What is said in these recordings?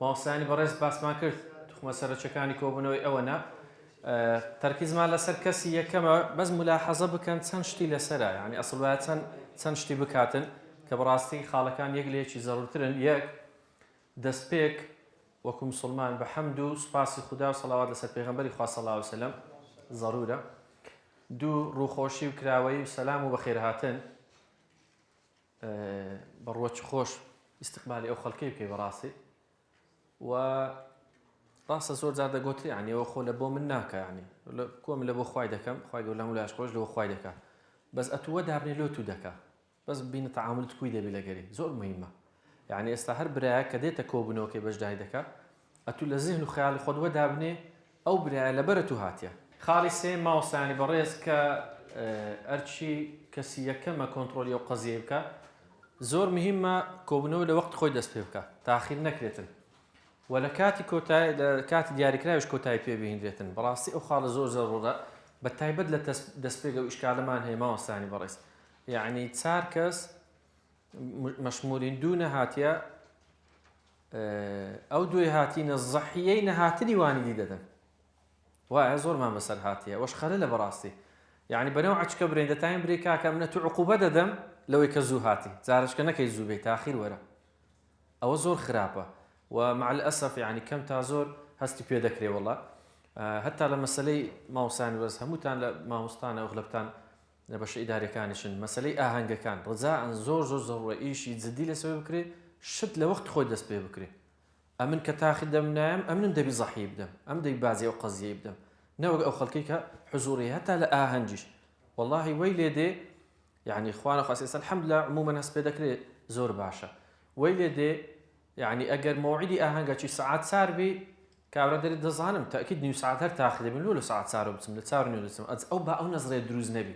ماوەسانی بەڕێز باسمان کرد توخمە سەرچەکانی کۆبوونەوەی ئەوەنە تەرکیزمان لەسەر کەسی یەکەمە بەس ملاحەزە بکەن چەند شتی لەسەرە یعنی ئەسڵ وایە چەند شتی بکاتن کە بەڕاستی خاڵەکان یەک لێکی زەڕورترن یەک دەستپێک وەکو مسلمان بە حەمد و سوپاسی خوددا و سەڵاوات لەسەر پێغەمبەری خوا صلی الله علیه و سلم ضرورە دوو ڕووخۆشی و کراوەی و سەلام و بەخێرهاتن بەڕوەچ خۆش استقبالی ئەو خەڵکەی بکەی بەڕاستی و ڕاستە زۆر جار دەگوتری یعنی ئەوە خۆ لە بۆ من ناکە یعنی کۆم لە بۆ خوای دەکەم خوای گەورە لەم لاش خۆش لەوە خوای دەکا بەس ئەتووە دابنێ لۆ تو دەکا بەس بینە تەعاملت کوی دەبێ لەگەری زۆر مهمە یعنی ئێستا هەر برایە کە دێتە کۆبوونەوەکەی بەشداری دەکا ئەتوو لە زیهن و خەیاڵی خۆت وە دابنێ ئەو برایە لەبەرە تو هاتیە خاڵی سێ ماوەسانی بەڕێز کە ئەرچی کەسی یەکەمە کۆنتڕۆلی ئەو قەزیە بکە زۆر مهمە کۆبوونەوە لە وەخت خۆی دەست پێ بکە تاخیر نەکرێتن و لە کاتی کۆتایی لە کاتی دیاریکراویش کۆتایی پێ بهێنرێتن بەڕاستی ئەو خاڵە زۆر زەڕورە بە تایبەت لە دەستپێگە و ئیشکالەمان هەیە ماوەسانی بەڕێز یعنی چار کەس مەشمولین دوو نەهاتیە ئەو دوێ هاتیینە زەحیەی نەهاتنی وانی دی دەدەن وایە زۆرمان بەسەر هاتیە وەش خەلە لە بەڕاستی یعنی بەنەو عچکە برێن دەتایم برێ کاکە منە تو عقوبە دەدەم لەوەی کە زوو هاتی جارشکە نەکەی زوو بێت تاخیر وەرە ئەوە زۆر خراپە ومع الأسف يعني كم تازور هستي بيدا كري والله حتى لما مسألة ماوسان بس هموتان لماوستان أو غلبتان باش إداري كانشن مسألة أهانج كان رجاء زور ضروري إيش يتزدي لسوي بكري شد لوقت خود دست بيه بكري أمن كتاخد دم نايم أمن دبي ضحي بدم أمن دبي بعزي أو قضية بدم نوع أو خلقيك حضوري حتى لا أهانجش والله ويلي دي يعني إخوانا خاصة الحمد لله عموما هس بيدا كري زور باشا ويلي دي يعني أجر موعدي أهانجا شي ساعات سار بي كابرا دري دزانم تأكيد نيو ساعات هر تاخذ من لولو ساعات سارو بتسم لتسار نيو لتسم أو با أو نظرية دروز نبي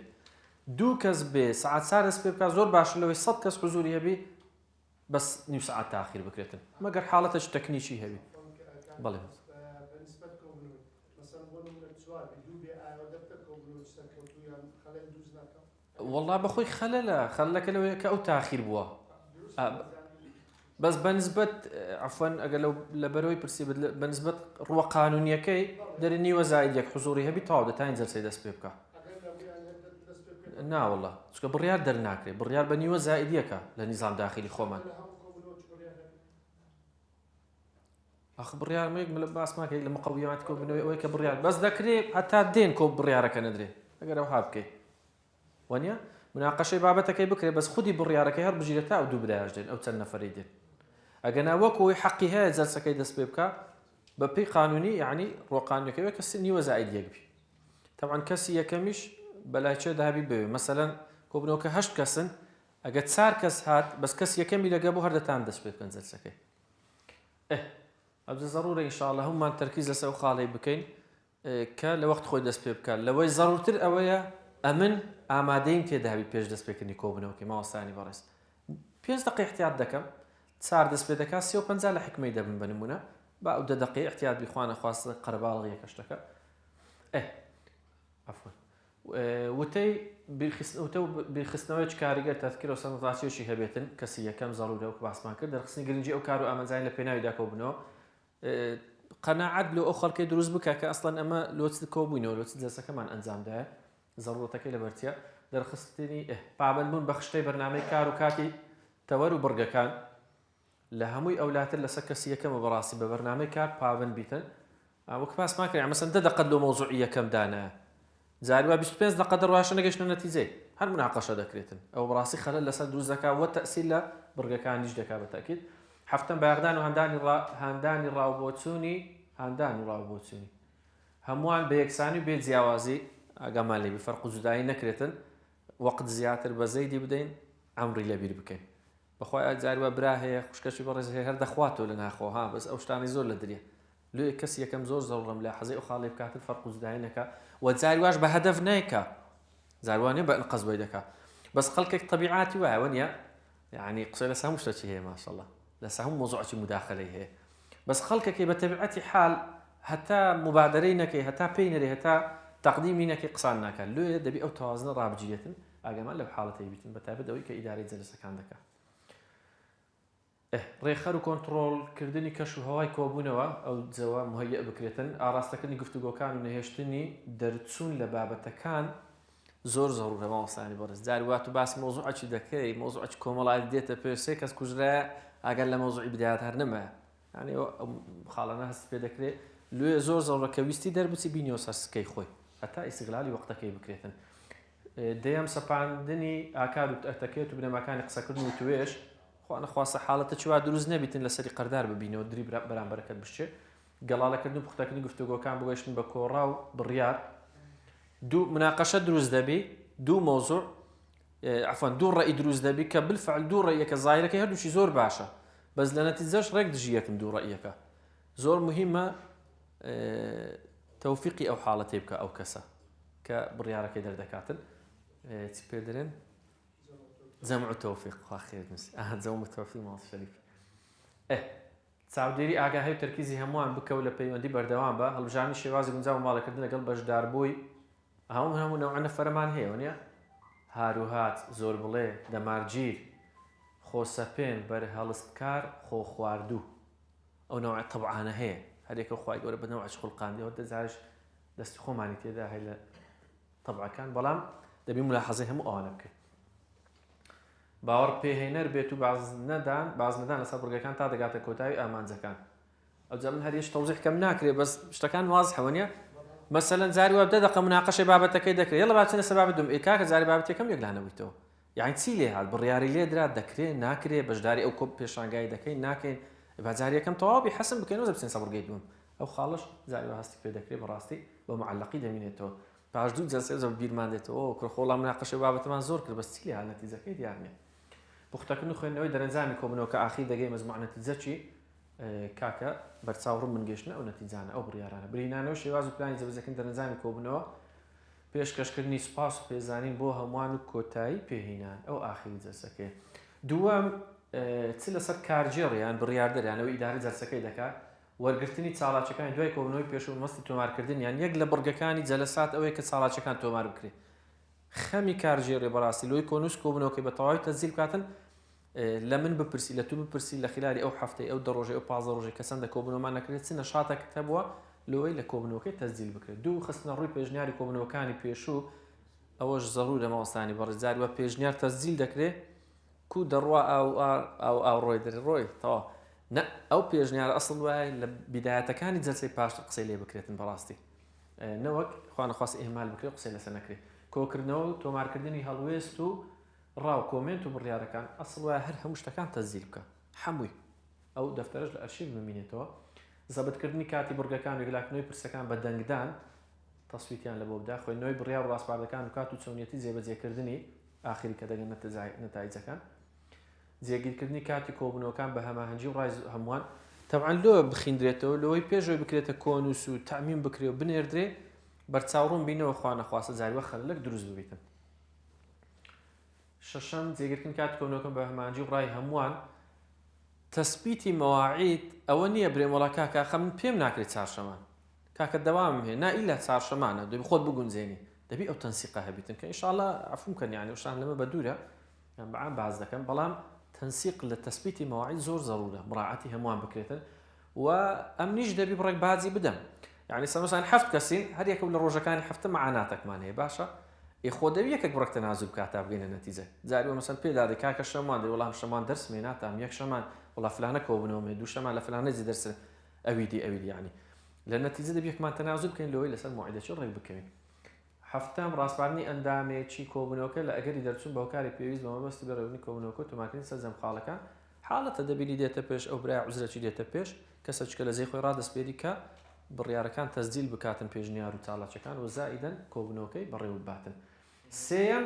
دو كسب ساعات سار سبب زور باش لو يصد كس حضوري هبي بس نيو ساعات تأخير بكرتن ما قر حالتش تكنيشي هبي بالله بالنسبة لكم مثلا بقولوا من السؤال بدو بي ودفتكم بنو تسكتوا يعني خلال دوزناك والله بخوي خلك لو كأو تأخير بوا بس بالنسبة عفوا أقول لو لبروي برسي بالنسبة روا قانونية كي درني وزايدك حضوري هبي تعود تنزل سيد سبيبكا نا والله شو بالريال درناكري بالريال بني وزايديك لنظام داخلي خوما أخ بالريال ما يقبل باس ما كي لما قوياتكم بنوي ويك بالريال بس ذكري حتى الدين كوب بالريال كان ندري أقول وحابكي ونيا مناقشة بابتك بكري بس خدي بالريال كي هرب جيلتها أو دو بداية جدين أو تسنى فريدين أجنا وكو حقي هاي جلسة كي دس بيبكا ببي قانوني يعني رو قانوني كي كسني وزايد يقبي طبعا كسي يكمش بلاش ذهبي بي مثلا كوبنو كهشت كسن أجت سار كس هات بس كسي يكمل لجابو هرد تان دس بيبكا جلسة كي أبدا ضروري إن شاء الله هم التركيز لسه خالي بكين كلوقت خوي دس بيبكا لو ضروري تر أويا أمن آمادين كي ذهبي بيج دس بيبكا كوبنو كي ما وصاني برس بيز دقيقة احتياط دكم صار دەست پێ دەکات 35 لە حکمەی دەبن بنمونە با ئەو دەدەقی احتیاط بخوانە خواست قەرەباڵغی یەکەشتەکە عفوا وتەی بیرخستنەوەی کاریگەر تەذکیر و سەنەداچێکی هەبێتن کەسی یەکەم زەڕورە و باسمان کرد دەرخستنی گرنگی ئەو کار و ئامانجانی لە پێناویدا کۆبوونەوە قەناعەت لە ئەو خەڵکەی دروست بکە کە ئەسڵەن ئەمە لۆچ کۆبوونەوە لۆچ جلسەکەمان ئەنجامدایە زەڕورەتەکەی لەبەرچیە دەرخستنی پابەندبوون بە خشتەی بەرنامەی کار و کاتی تەوەر و بڕگەکان لە هەمووی ئەولاتر لەسەر کەسی یەکەمە بەڕاستی بە بەرنامەی کار پابەند بیتن وەک پاسمان کرد مەسەن 10 دقەت لەو مەوزوعی یەکەم دانایە جاری وا 25 دقە دەڕواشە نەگەیشتە نەتیجەی هەر مناقەشە دەکرێتن ئەو بەڕاستی خەلەل لەسەر دروست دەکات وە تەئسیل لە بڕگەکانیش دەکات بەتەکید هەفتەم بەیەغدان و هەندانی ڕاوبۆچوونی هەمووان بە یەکسانی و بێ جیاوازی ئاگامان لێبی فەرق و جودایی نەکرێتن وەقت زیاتر بە زەیدی بدەین عەمری لەبیر بکەین بەخوای جاری وا برا هەیە خوشکەشی بەڕێز هەیە هەر دەخواتەوە لە ناخۆ ها بەس ئەو شتانی زۆر لە درێ لێ کەسی یەکەم زۆر زەڕڕم لە حەزەی ئەو خاڵی بکاتن فەرق و جودایی نەکا و جاری واش بە هەدەف نایکا جاری وانێ بە ئەنقەزبەی دەکا بەس خەڵکێک طەبیعاتی وایە وەنیە یعنی قسەی لەسەر هەموو شتێکی هەیە ماشەڵڵا لەسەر هەموو مۆزوعێکی مداخەلەی هەیە بەس خەڵکێکی بە تەبیعەتی حال هەتا مبادرەی نەکەی هەتا پێی نەرێ هەتا تەقدیمی نەکەی قسان ناکات لێ دەبی ئەو تەوازنە ڕابجێتن ئاگامان لەو حاڵەتەی بیتن بە تایبەت ئەوەی کە ئیدارەی جەلسەکان دەکات ڕێخەر و کۆنتڕۆڵکردنی کەش و هەوای کۆبوونەوە ئەو جەوە مهەیە بکرێتن ئاراستەکردنی گفتوگۆکان و نەهێشتنی دەرچوون لە بابەتەکان زۆر زەڕورە مامۆستانی بەڕێز جاروات و باسی مۆزوعەکی دەکەی مۆزوعەکی کۆمەڵایەت دێتە پێش سێ کەس کوژرایە ئەگەر لە مۆزوعی بدایەت هەر نەما یعنی خاڵانە هەست پێ دەکرێت لێ زۆر زەڕورە کە ویستی دەربچی بینیەوە سەر سکەی خۆی هەتا ئیستیغلالی وەختەکەی بکرێتن دەیەم سەپاندنی ئاکار و ئەتەکێت و بنەماکانی قسەکردن و توێش خواستە حاڵەتە چوا دروست نەبیتن لەسەری قەردار ببینەوە دری بەرامبەرەکەت بشێ گەڵاڵەکردن پوختەکردنی گفتوگۆکان بگەشتن بە کۆڕا و بڕیار دوو مناقەشە دروست دەبی دوو مۆزوع عفوا دوو ڕێی دروست دەبی کە بالفعل دوو ڕێیەکە زایرەکەی هەردووشی زۆر باشە بەس لە نەتیجەش ڕێک دژی یەکم دوو ڕێیەکە زۆر مهمە تەوفیقی ئەو حاڵەتەی بکە ئەو کەسە کە بڕیارەکەی دەردەکاتن چی پێ دەرێن جەمع التوفيق خوا خير نس جەمع التوفيق ماڵ شەریف چاودێری ئاگاهی و تەرکیزی هەمووان بکەو لە پەیوەندی بەردەوام بە هەڵبژاردننی شێوازی گونجاو و ماڵەکردن لەگەڵ بەشداربووی هەموو نەوعانە فەرمان هەیە وانە هاروهات زۆر بڵێ دەمارگیر خۆسەپێن بەرهەڵستکار خۆ خواردوو ئەو نەوع تەبعانە هەیە هەرێکە خوای گەورە بە نەوعش خوڵقاندیەوە دەزارش دەستی خۆمانی تێدا هەیە لە تەبعەکان بەڵام دەبی ملاحەزەی هەموو ئەوانە بکەین باوەڕ پێهێنەر بێت و باز نەدان لەسەر بڕگەکان تا دەگاتە کۆتایی ئامانجەکان ئەو جا من هەر هێش تەوزیح کەم ناکرێت بەس شتەکان وازحەوە نیە مەسەلەن جاری وا بدە دەقە مناقەشەی بابەتەکەی دەکرێت یەڵە با بچینە سەر بابەت دوم ئێکا کە جاری بابەت یەکەم یەکلانەوەیتەوە یعنی چی لێ هات بڕیاری لێ درا دەکرێت ناکرێت بەشداری ئەو کۆپ پێشانگای دەکەین ناکەین با جاری یەکەم تەواوی حەسم بکەینەوە بچین سەر بڕگەی دوم ئەو خاڵش جاری وا هەستی پێ دەکرێت بەڕاستی بە معەلەقی دەمینێتەوە پاش دوو جەلسە زەو بیرمان دێتەوە کڕخۆڵا مناقەشەی بابەتەمان زۆر کرد بەس چی لێ هات نەتیجەکەی دیار نییە پوختەکردن و خوێندنەوەی دەرەنجامی کۆبوونەوە کە ئاخیر دەگەی مەزموع نەتیجەچی کاکە بەرچاوڕوون منگەشتنە ئەو نەتیجانە ئەو بڕیارانە برینانەوە شێواز و پلانی جەبەجەکردن دەرەنجامی کۆبوونەوە پێشکەشکردنی سوپاس و پێزانین بۆ هەمووان و کۆتایی پێهێنان ئەو ئاخری جەلسەکەی دووەم چ لەسەر کارجێڕیان بڕیاردەریانەوە ئیداری جەلسەکەی دەکات وەرگرتنی چاڵاکیەکانی دوای کۆبوونەوەی پێش و مەستی تۆمارکردنیان یەک لە بڕگەکانی جەلسات ئەوەیە کە چاڵاکیەکان تۆمار بکرێت خەمی کارژێڕێ بەڕاستی لۆی کۆنووس کۆبوونەوەکەی بە تەواوی تەزیل بکاتن لە من بپرسی لە تو بپرسی لە خلالی ئەو هەفتەی ئەو دەڕۆژەی ئەو 15 ڕۆژەی کە چەندە کۆبوونەوەمان نەکرێت چ نەشاتێک هەبووە لەوەی لە کۆبوونەوەکەی تەزیل بکرێت دوو خستنە ڕووی پێشنیاری کۆبوونەوەکانی پێشوو ئەوەش زەڕورە مامۆستانی بەڕێزاری وە پێشنیار تەزیل دەکرێت کو دەڕوا ئاو ڕۆی دەری ڕۆی تەوا نە ئەو پێشنیار ئەسڵ وایە لە بیدایەتەکانی جەلسەی پاش قسەی لێ بکرێتن بەڕاستی نەوەک خوا نەخواست ئیهمال بکرێت قسەی لەسەر نەکرێت کۆکردنەوە و تۆمارکردنی هەڵوێست و ڕاو کۆمنت و بڕیارەکان ئەسڵ وایە هەر هەموو شتەکان تەزیل بکە هەمووی ئەو دەفتەرش لە ئەرشیڤ ببینێتەوە زەبەتکردنی کاتی بورگەکان و یەکلاکردنەوەی پرسەکان بە دەنگدان تەسویتیان لە بۆ بدا خوێندنەوەی بڕیار و ڕاستپاردەکان و کات و چۆنیەتی جێبەجێکردنی ئاخری کە دەگەن نەتایجەکان جێگیرکردنی کاتی کۆبوونەوەکان بە هەماهەنگی و ڕای هەمووان تەبعاً لۆ بخیندرێتەوە لەوەی پێشەوەی بکرێتە کۆنووس و تەمین بکرێت و بنێردرێ بەرچاوڕوون بینەوە خوا نەخواستە جاریوە خەلک دروست ببیتن شەشەم جێگیرکردن کاتی کۆبوونەوەکان بە هەماهەنگی و ڕای هەمووان تەسبیتی مەواعید ئەوە نییە برێمەڵە کاکە من پێم ناکرێت چارشەمان کاکە دەوام هەیە نائیلا چارشەمانە دەبی خۆت بگونجێنی دەبی ئەو تەنسیقە هەبیتن کە ئینشاءالله عەفوم کەن یعنی شان لەمە بە دوورە یان بەعام باز دەکەم بەڵام تەنسیق لە تەسبیتی مەواعید زۆر زەڕورە مراعاتی هەمووان بکرێتن و ئەمنیش دەبی بڕێک بازی بدەم یعنی سەمەسان هەفت کەسین هەر یەکە لە ڕۆژەکانی هەفتە مەعاناتێکمان هەیە باشە خۆ دەوی یەکێک بڕێک تەنازوو بکات تا بگەینە نەتیجە جاری مەسەن پێدادە کاکە شەمان دەی وەڵام شەمان دەرس مێناتام یەک شەمان وڵا فلانە کۆبوونەوە دوو شەمان لە فلانەی دەرس ئەویدی یعنی لە نەتیجە دەبی یەکمان تەنازوو بکەین لەوەی لەسەر موعیدەی ڕێک بکەین هەفتم ڕاستپاردنی ئەندامێکی کۆبوونەوەکە لە ئەگەری دەرچوون بە هۆکاری پێویست بە مەبەستی بەڕێوەبوونی کۆبوونەوەکە و تۆمارکردنی سەرجەم خاڵەکان حاڵەتە دەبینی دێتە پێش ئەو برای عوزرەی دێتە پێش کەسەچکە لە زەی خۆی ڕادەسپێری کە بڕیارەکان تەزدیل بکاتن پێشنیار و چاڵاکیەکان و زائیدەن کۆبوونەوەکەی بەڕێوە باتن سێم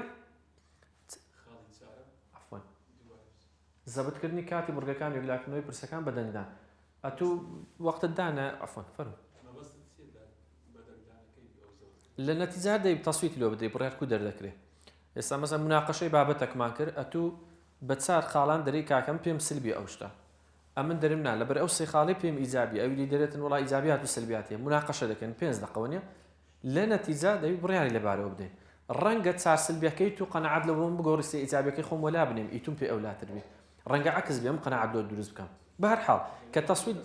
زەبەتکردنی کاتی بڕگەکان و یەکلاکردنەوەی پرسەکان بە دەنگدان ئەتوو وەختت دانە ئەفۆن فەرموو لە نەتیجە دەی تەسویتی لۆ بدەی بڕیار کو دەردەکرێت ئێستا مەسەن مناقەشەی بابەتێکمان کرد ئەتوو بە چار خاڵان دەری کاکەم پێم سلبی ئەو شتە ئەمن دەرم نا لەبەر ئەو سێ خاڵی پێم ئیجابی ئەوی دەرێتن وڵای ئیجابیات و سلبیاتێ مناقەشە دەکەن 5 دقەوە لە نەتیجە دەوی بڕیاری لەبارەوە بدەین ڕەنگە چار سلبیەکەی تو قەنەعەت لەوە بگۆڕی سێ ئیجابیەکەی خۆم وەلا بنێم ئیتون پێ ئەولاتر بێت ڕەنگە عکس بێم قەنەعەت لۆ دروست بکەم بە هەر حاڵ کە تەسوید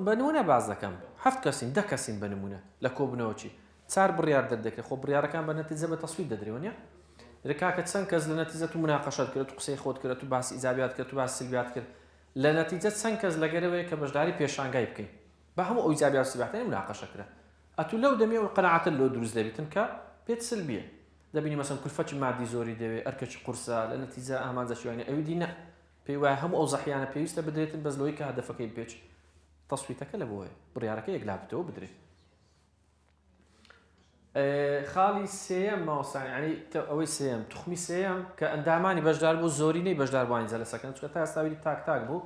بە نمونە باز دەکەم 7 کەسین 10 کەسین بە نمونە لە کۆبنەوەچی 4 بڕیار دەردەکرێت خۆ بڕیارەکان بە نەتیجە بە تەسوید دەدرێنە ڕکاکە چەند کەس لە نەتیجە و مناقەشەت کرد و قسەی خۆت کرد و باسی ئیزابیات کرد و باسی سلبیات کرد لە نەتیجە چەند کەس لەگەرەوەی کە بەشداری پێشانگای بکەین بە هەموو ئەو ئیزابیات و سلبیاتەکانی مناقەشە کرا ئەتو لەو دەمێ و قەنەعەتت لۆ دروست دەبیتن کە پێت سلبیە دەبینی مەسەن کولفەتی مادی زۆری دەوێت ئەرکەچی قورسە لە نەتیجە ئامانجە شوێنە ئەوی دینە پێی وایە هەموو ئەو زەحیانە پێویستە بدرێتن بەس لەوەی کە هەدەفەکەی پێچ تەسویتەکە لە بۆیە بڕیارەکە یەک لابتەوە بدرێت خاڵی سێەم ماوەسانی ینی ئەوەی سێەم توخمی سێەم کە ئەندامانی بەشدار بوو زۆرینەی بەشداربوانی جەلسەکەن چکە تا ئێستاویری تاک بوو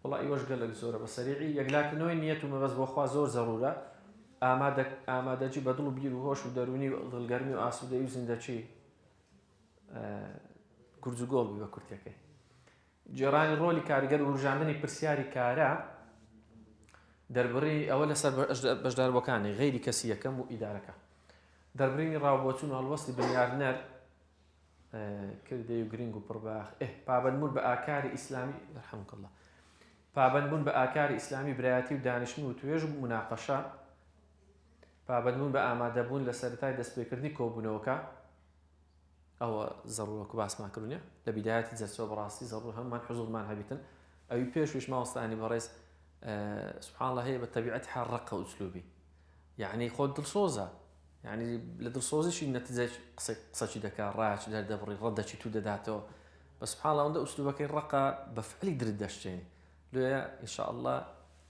وڵی ئەوەش گەلێک زۆرە بە سەریعی یەکلاکردنەوەی نیەت و مەبەست بۆخوا زۆر زەڕورە ئامادەجی بەدڵ و بیر و هۆش و دەرونی و دڵگەرمی و ئاسوودەی و زیندەچی گورج و گۆڵبی بە کورتەکەی جێڕانی ڕۆلی کاریگەر و ڕژاندنی پرسیاری کارە دەربڕی ئەوە لەسەر بەشداربووەکانی غەیری کەسی یەکەم و ئیدارەکە دەربڕینی ڕاوبۆچوون و هەڵوەستی بنیارنەر کردەی و گرنگ و پڕباخ پابەندبوون بە ئاکاری ئیسلامی رحمك الله پابەندبوون بە ئاکاری ئیسلامی برایەتی و دانیشتن و توێژ و مناقەشە پابەندبوون بە ئامادەبوون لە سەرەتای دەستپێکردنی کۆبوونەوەکە ئەوە زەڕوورەکە باسمان کردونە لە بیدایەتی جەلسەوە بەڕاستی زەڕوور هەمومان حوزوڵمان هەبیتن ئەوی پێشویش ماوەستانی بەڕێز سبحان الله هەیە بە تەبیعەتی حەڕەقە ئوسلوبی یعنی خۆت دڵسۆزە یعنی لە دڵسۆزیشی نەتیجەی قسەچی دەکات ڕاچ دەردەبڕی ڕەدەچی تو دەداتەوە بە سبحان الله ئەوەندە ئوسلوبەکەی ڕەقە بە فعلی درت دەشتێنی لێە ئینشاء الله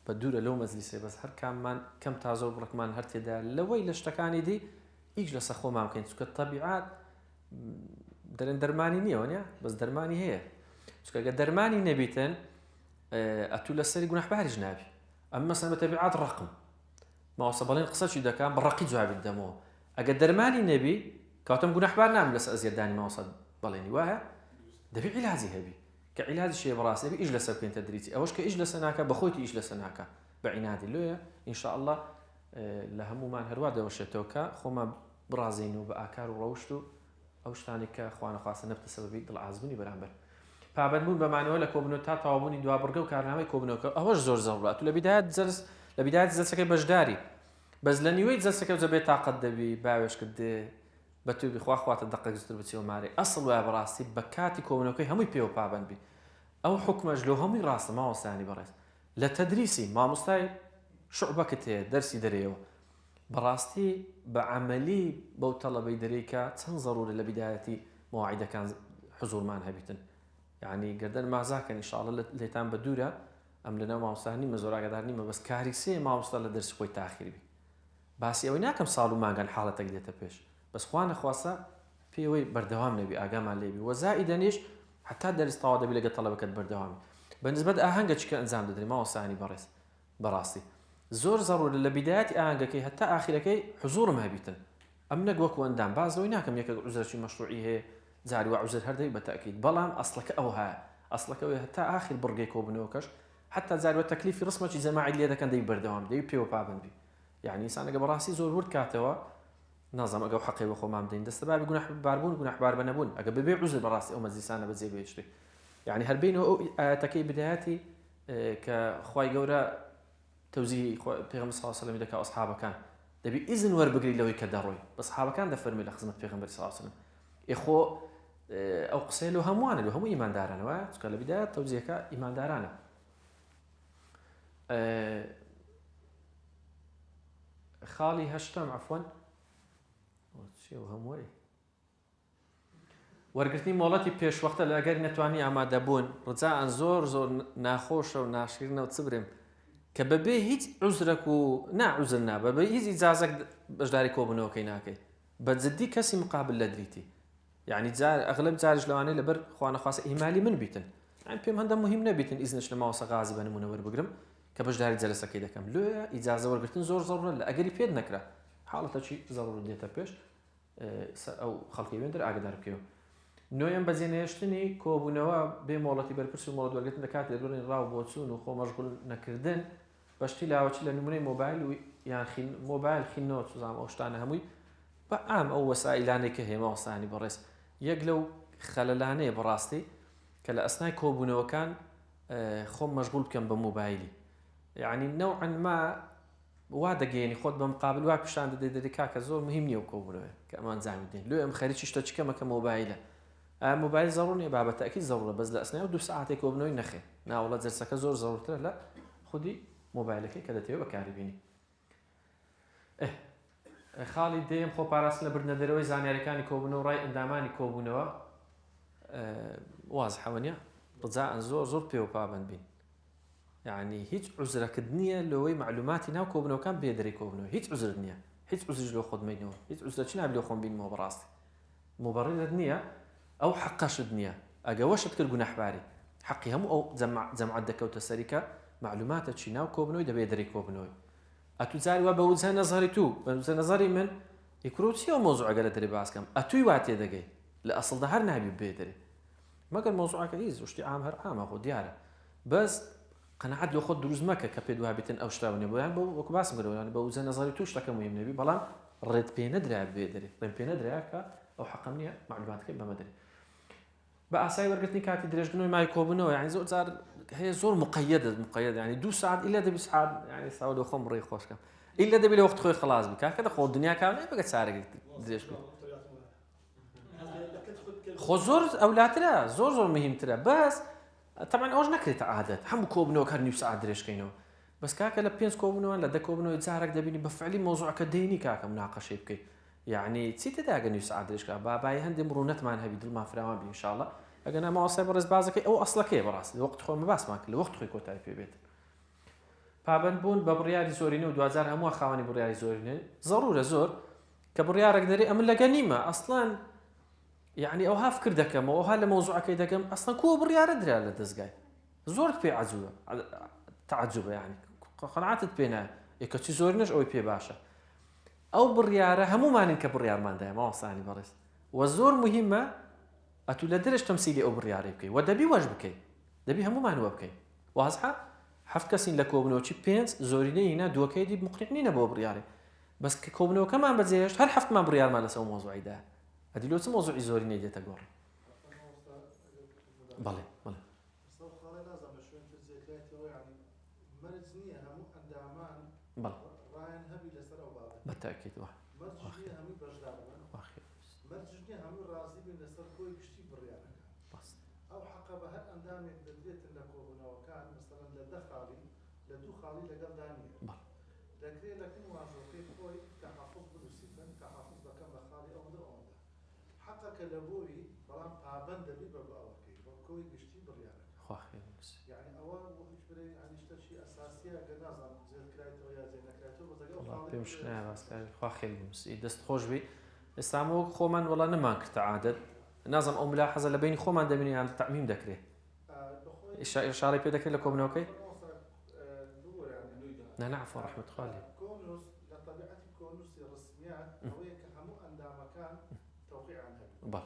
بە دوورە لەو مەجلیسێ بەس هەر کاممان کەم تازە و بڕکمان هەر تێدا لەوەی لە شتەکانی دی هیچ لەسەر خۆمان بکەین چونکە تەبیعات دەرێن دەرمانی نییە وانە بەس دەرمانی هەیە چونکە ئەگەر دەرمانی نەبیتن ئەتوو لەسەری گوناحباریش نابی ئەمە مەسەن بە تەبیعات ڕقم ماوەسە بەڵێن قسەچی دەکەم بە ڕقی جوابت دەمەوە ئەگەر دەرمانی نەبی کاتم گوناحبار نام لەسەر ئەزیەتدانی ماوەسە بەڵێنی وایە دەبی عیلاجی هەبی کە عیلاجی شێ بەڕاستی هەبی ئیش لەسەر بکەین تەدریجی ئەوەش کە ئیش لەسەر ناکە بەخۆیتی ئیش لەسەر ناکە بە عینادی لێیە ئینشاء الله لە هەمومان هەروە دەوەشێتەوە کە خۆمان بڕازین و بە ئاکار و ڕەوشت و ئەو شتانی کە خوانەخواستە نەبتە سەبەبی دڵعازبوونی بەرامبەر پابەندبوون بەمانەوە لە کۆبنەوە تا تەواوبوونی دوابڕگە و کارنامەی کۆبنەوەکە ئەوەش زۆر زەڕورات و لە بیدایەت جەلسەکەی بەشداری بەس لە نیوەی جەلسەکە جەبێت تاقەت دەبی باوێشکرد دێ بە توی بخوا خواتە دقەک زووتر بچیەوە مارێ ئەسڵ وایە بەڕاستی بە کاتی کۆبنەوەکەی هەمووی پێوە پابەند بی ئەو حکومەش لەو هەمووی ڕاستە ماوەستانی بەڕێز لە تەدریسی مامۆستای شوعبەکەت هەیە دەرسی دەرێەوە بەڕاستی بە عەمەلی بەو تەڵەبەی دەرێکە چەند زەڕورە لە بیدایەتی مەواعیدەکان حوزورمان هەبیتن یعنی گردن مازاکەن ئینشاءالله لێتان بە دوورە ئەم لەناو مامۆستانی مە زۆر ئاگادار نیمە بەس کاری سێ مامۆستا لە دەرسی خۆی تاخیر بی باسی ئەوەی ناکەم ساڵ و مانگان حاڵەتێک دێتە پێش بەس خوا نەخواسە پێوەی بەردەوام نەبی ئاگامان لێبی وەزائی دەنیش حتا دەرس تەواو دەبی لەگەڵ تەڵەبەکەت بەردەوامی بەنسبەت ئاهەنگەی کە ئەنجام دەدرێ مامۆستانی بەڕێز بەڕاستی زۆر زەڕورە لە بیدایەتی ئاهەنگەکەی هەتا ئاخیرەکەی حوزورم هەبیتن ئەم نەک وەکو ئەندام بازەوەی ناکەم یەکە عوزەرکی مەشروعی هەیە جاری وا عوزەر هەردەی بەتەکید بەڵام ئەسڵەکە ئەو هەیە ئەسڵەکەوەی هەتا ئاخر بڕگەی کۆبنەوەکەش حتا جاری وا تەکلیفی ڕسمەکی جەماعی لێ دەکەن دەی بەردەوام دەی پێوە پابەندبی یعنی ئینسانەکە بەڕاستی زۆر ورد کاتەوە نازم ئەگەڵ حەقی بە خۆمان بدەین دەستە بابی گوناحباربوون گوناحبار بە نەبوون ئەگە ببێ عوزر بەڕاستی ئەو مەجلیسانە بەجێ بهێشتێ یعنی هەربینەوە ئەو ئاەتەکەی بدایەتی کە خوای گەورە تەوزیهی پێغەمبەر صلی الله علیه و سلم دەکا ئەصحابەکان دەبی ئیزن وەربگری لەوەی کە دەڕۆی بە سەحابەکان دەفەرمی لە خزمەت پێغەمبەر صلی الله علیه و سلم ئێخۆ ئەو قسەی لەو هەمووانە لەو هەموو ئیماندارانەوە چکە لە بیدایەت تەوزیهەکە ئیماندارانە خاڵی هەشتم عەفوەن هەمووی وەرگرتنی مۆڵەتی پێشوەختە لە ئەگەری نەتوانی ئامادەبوون ڕجاءن زۆر ناخۆشە و ناشرینەوە چ برێم کە بەبێ هیچ عوزرێک و ناعوزر نا بەبێ هیچ ئیجازەک بەشداری کۆبوونەوەکەی ناکەی بە جددی کەسی مقابل لە دریتی یعنی ئەغلب جارش لەوانەیە لەبەر خوا نەخواسە ئیمالی من بیتن یعنی پێم هەندە مهم نەبیتن ئیزنش لە ماوەسە غازی بە نمونە وەربگرم کە بەشداری جەلسەکەی دەکەم لێە ئیجازە وەرگرتن زۆر زەڕورە لە ئەگەری پێت نەکرا حاڵەتەکی زەڕور دێتە پێش ئەو خەڵکی وێندر ئاگدار بکەوە نوێیان بەجێنێشتنی کۆبوونەوە بێ مۆڵەتی بەرپرس و مۆڵەت وەرگرتن لە کاتی لەدوڕین ڕاو بۆچوون و خۆ مەشغوڵ نەکردن بەشتی لاوەچی لە نمونەی مۆبایل و یان مۆبایل خینەوە سوزام ئەو شتانە هەمووی بە ئام ئەو وەسائلانەی کە هەیە ماوەستانی بەڕێز یەک لەو خەلەلانەیە بەڕاستی کە لە ئەسنای کۆبوونەوەکان خۆم مەشغول بکەم بە مۆبایلی یعنی نەوعا ما وا دەگەێنی خۆت بە مقابل وا پیشان دەدەی دەری کاکە زۆر مهم نییە و کۆبوونەوە کە ئەمان زانین دێن لێ ئەم خەریکی شتە چکەمەکە مۆبایلە مۆبایل زەڕوو نیە بابەتەکی زەڕورە بەس لە ئەسنای و 2 ساعتێک کۆبنەوەی نەخێ ناوڵە جەرسەکە زۆر زەڕورترە لە خودی مۆبایلەکەی کە دەتەوێت بەکاربیێنی خاڵی دێم خۆ پاراست لە بردنە دەرەوەی زانیاریەکانی کۆبوونەوە ڕای ئەندامانی کۆبوونەوە وازحەوە نیە ڕجاءن زۆر پێوە پابەند بین یعنی هیچ عوزرەکەت نییە لەوەی معلوماتی ناو کۆبنەوەکان بێدەری کۆبنەوە هیچ عوزر نییە هیچ عوزرش لۆ خۆت مەینەوە هیچ عوزرەکی نابێت لۆ خۆم بینەوە بەڕاستی مبەڕێرت نییە ئەو حەقەشت نییە ئەگە وەشت کرد گونەحباری حەقی هەموو ئەو جەمعەت دەکەوتە سەریکە معلوماتە چی ناو کۆبنەوەی دەبێت دەری کۆبنەوەی ئەتو جاری وا بە وجهە نەزەری تو بە وجهە نەزەری من ئیکرۆ چیەوە مۆزوعەکە لە دەری باس بکەم ئەتووی وا تێدەگەی لە ئەسڵدا هەر نابی بێدەری مەگەر مۆزوعەکە هیچ شتی عام هەر عامە خۆ دیارە بەس قەنەعەت لە خۆت دروست مەکە کە پێ دوها بێتن ئەو شتاوە نیە بۆیان بە وەکو باسم کردەوە بە وجهە نەزەری تو شتەکە مهم نەبی بەڵام ڕێت پێ نەدرا بێدەری ڕێم پێ نەدرا کە ئەو حەقم نییە معلوماتەکەی بەمە دەری بە ئاسایی وەرگرتنی کاتی درێژبوونەوەی مای کۆبوونەوە یعنی زۆر جار هەیە زۆر مقەیەدە یعنی 2 ساعت إلا دەبی ساعت یعنی ساوە لە خۆم ڕێی خۆشکەم إلا دەبی لە وەخت خۆی خلاص بی کاکە دەخۆ دنیا کاملێ بەگە چارەگەی درێژ بی خۆ زۆر ئەولاترە زۆر مهمترە بەس طبعا ئەوش نەکرێتە عادەت هەموو کۆبنەوە هەر نیو ساعت درێژکەینەوە بەس کاکە لە 5 کۆبنەوە لە 10 کۆبنەوەی جارێک دەبینی بە فعلی مۆزوعەکە دێنی کاکە مناقەشەی بکەی یعنی چی تێداگە نیو ساعت درێژکە بابای هەندێک مرونەتمان هەبی دڵمان فراوان بی ئینشاءالله ئەگەر ناماوەسای بەڕێز بازەکەی ئەو ئەسڵەکەی بەڕاستی لە وەخت خۆمە باسمان کرد لە وەخت خۆی کۆتایی پێ بێت پابەند بوون بە بڕیاری زۆرینە و دوزار هەموو خاوەنی بڕیاری زۆرینە ضرورە زۆر کە بڕیارێک دەری ئەمن لەگە نیمە ئەسڵان یعنی ئەو هاف کردەکەمەوە ئەوها لە مۆزوعەکەی دەکەم ئەسڵان کۆ بڕیارە درا لە دەستگای زۆر پێ عەجوبە تعجبە یعنی قەناعەتت پێ نایە یەکەچی زۆرینەش ئەوەی پێ باشە ئەو بڕیارە هەموومانین کە بڕیارماندایە ماوەسانی بەڕێز و زۆر مهمە ئەتو لە درێژ تەمسیلی ئەو بڕیارەی بکەی و دەبی وەش بکەی دەبی هەموومان وە بکەی وازحە هەفت کەسین لە کۆبنەوەی 5 زۆرینەیە دووەکەی دی مقنعینە بۆ بڕیارێ بەس کە کۆبنەوەکەمان بەجێهێشت هەر هەفتمان بڕیارمان لەسەر مۆزوعیدا ئەدی لۆ چ مۆزوعی زۆرینەی دێتە گۆڕ بەڵێ بالتأكيد أو حقب هل أندامي بديت لكونا وكان مثلا لدخالي لدو خالي لقل داني لكن واجوكي خوي تحفظ بلوسيفا تحفظ بكم خالي أو ده أوندا حقك لبوي بلام بابند بي بباوكي بكوي قشتي بريانا يعني أول وحجبري يعني اشتشي أساسية جنازة زي الكرايتو يا زي نكرايتو بزاقو خالي بمشكلة بس خوا خير بمسي دست خوش بي استعمو خومن والله نما كرت عادت نازم أو ملاحظة لبيني خومن دميني عن التعميم دكري إشارة بيدك لكم نوكي نعم عفوا رحمة خالي كونوس لطبيعة كونوس الرسميات هو كهمو أندام كان توقيع عنها بل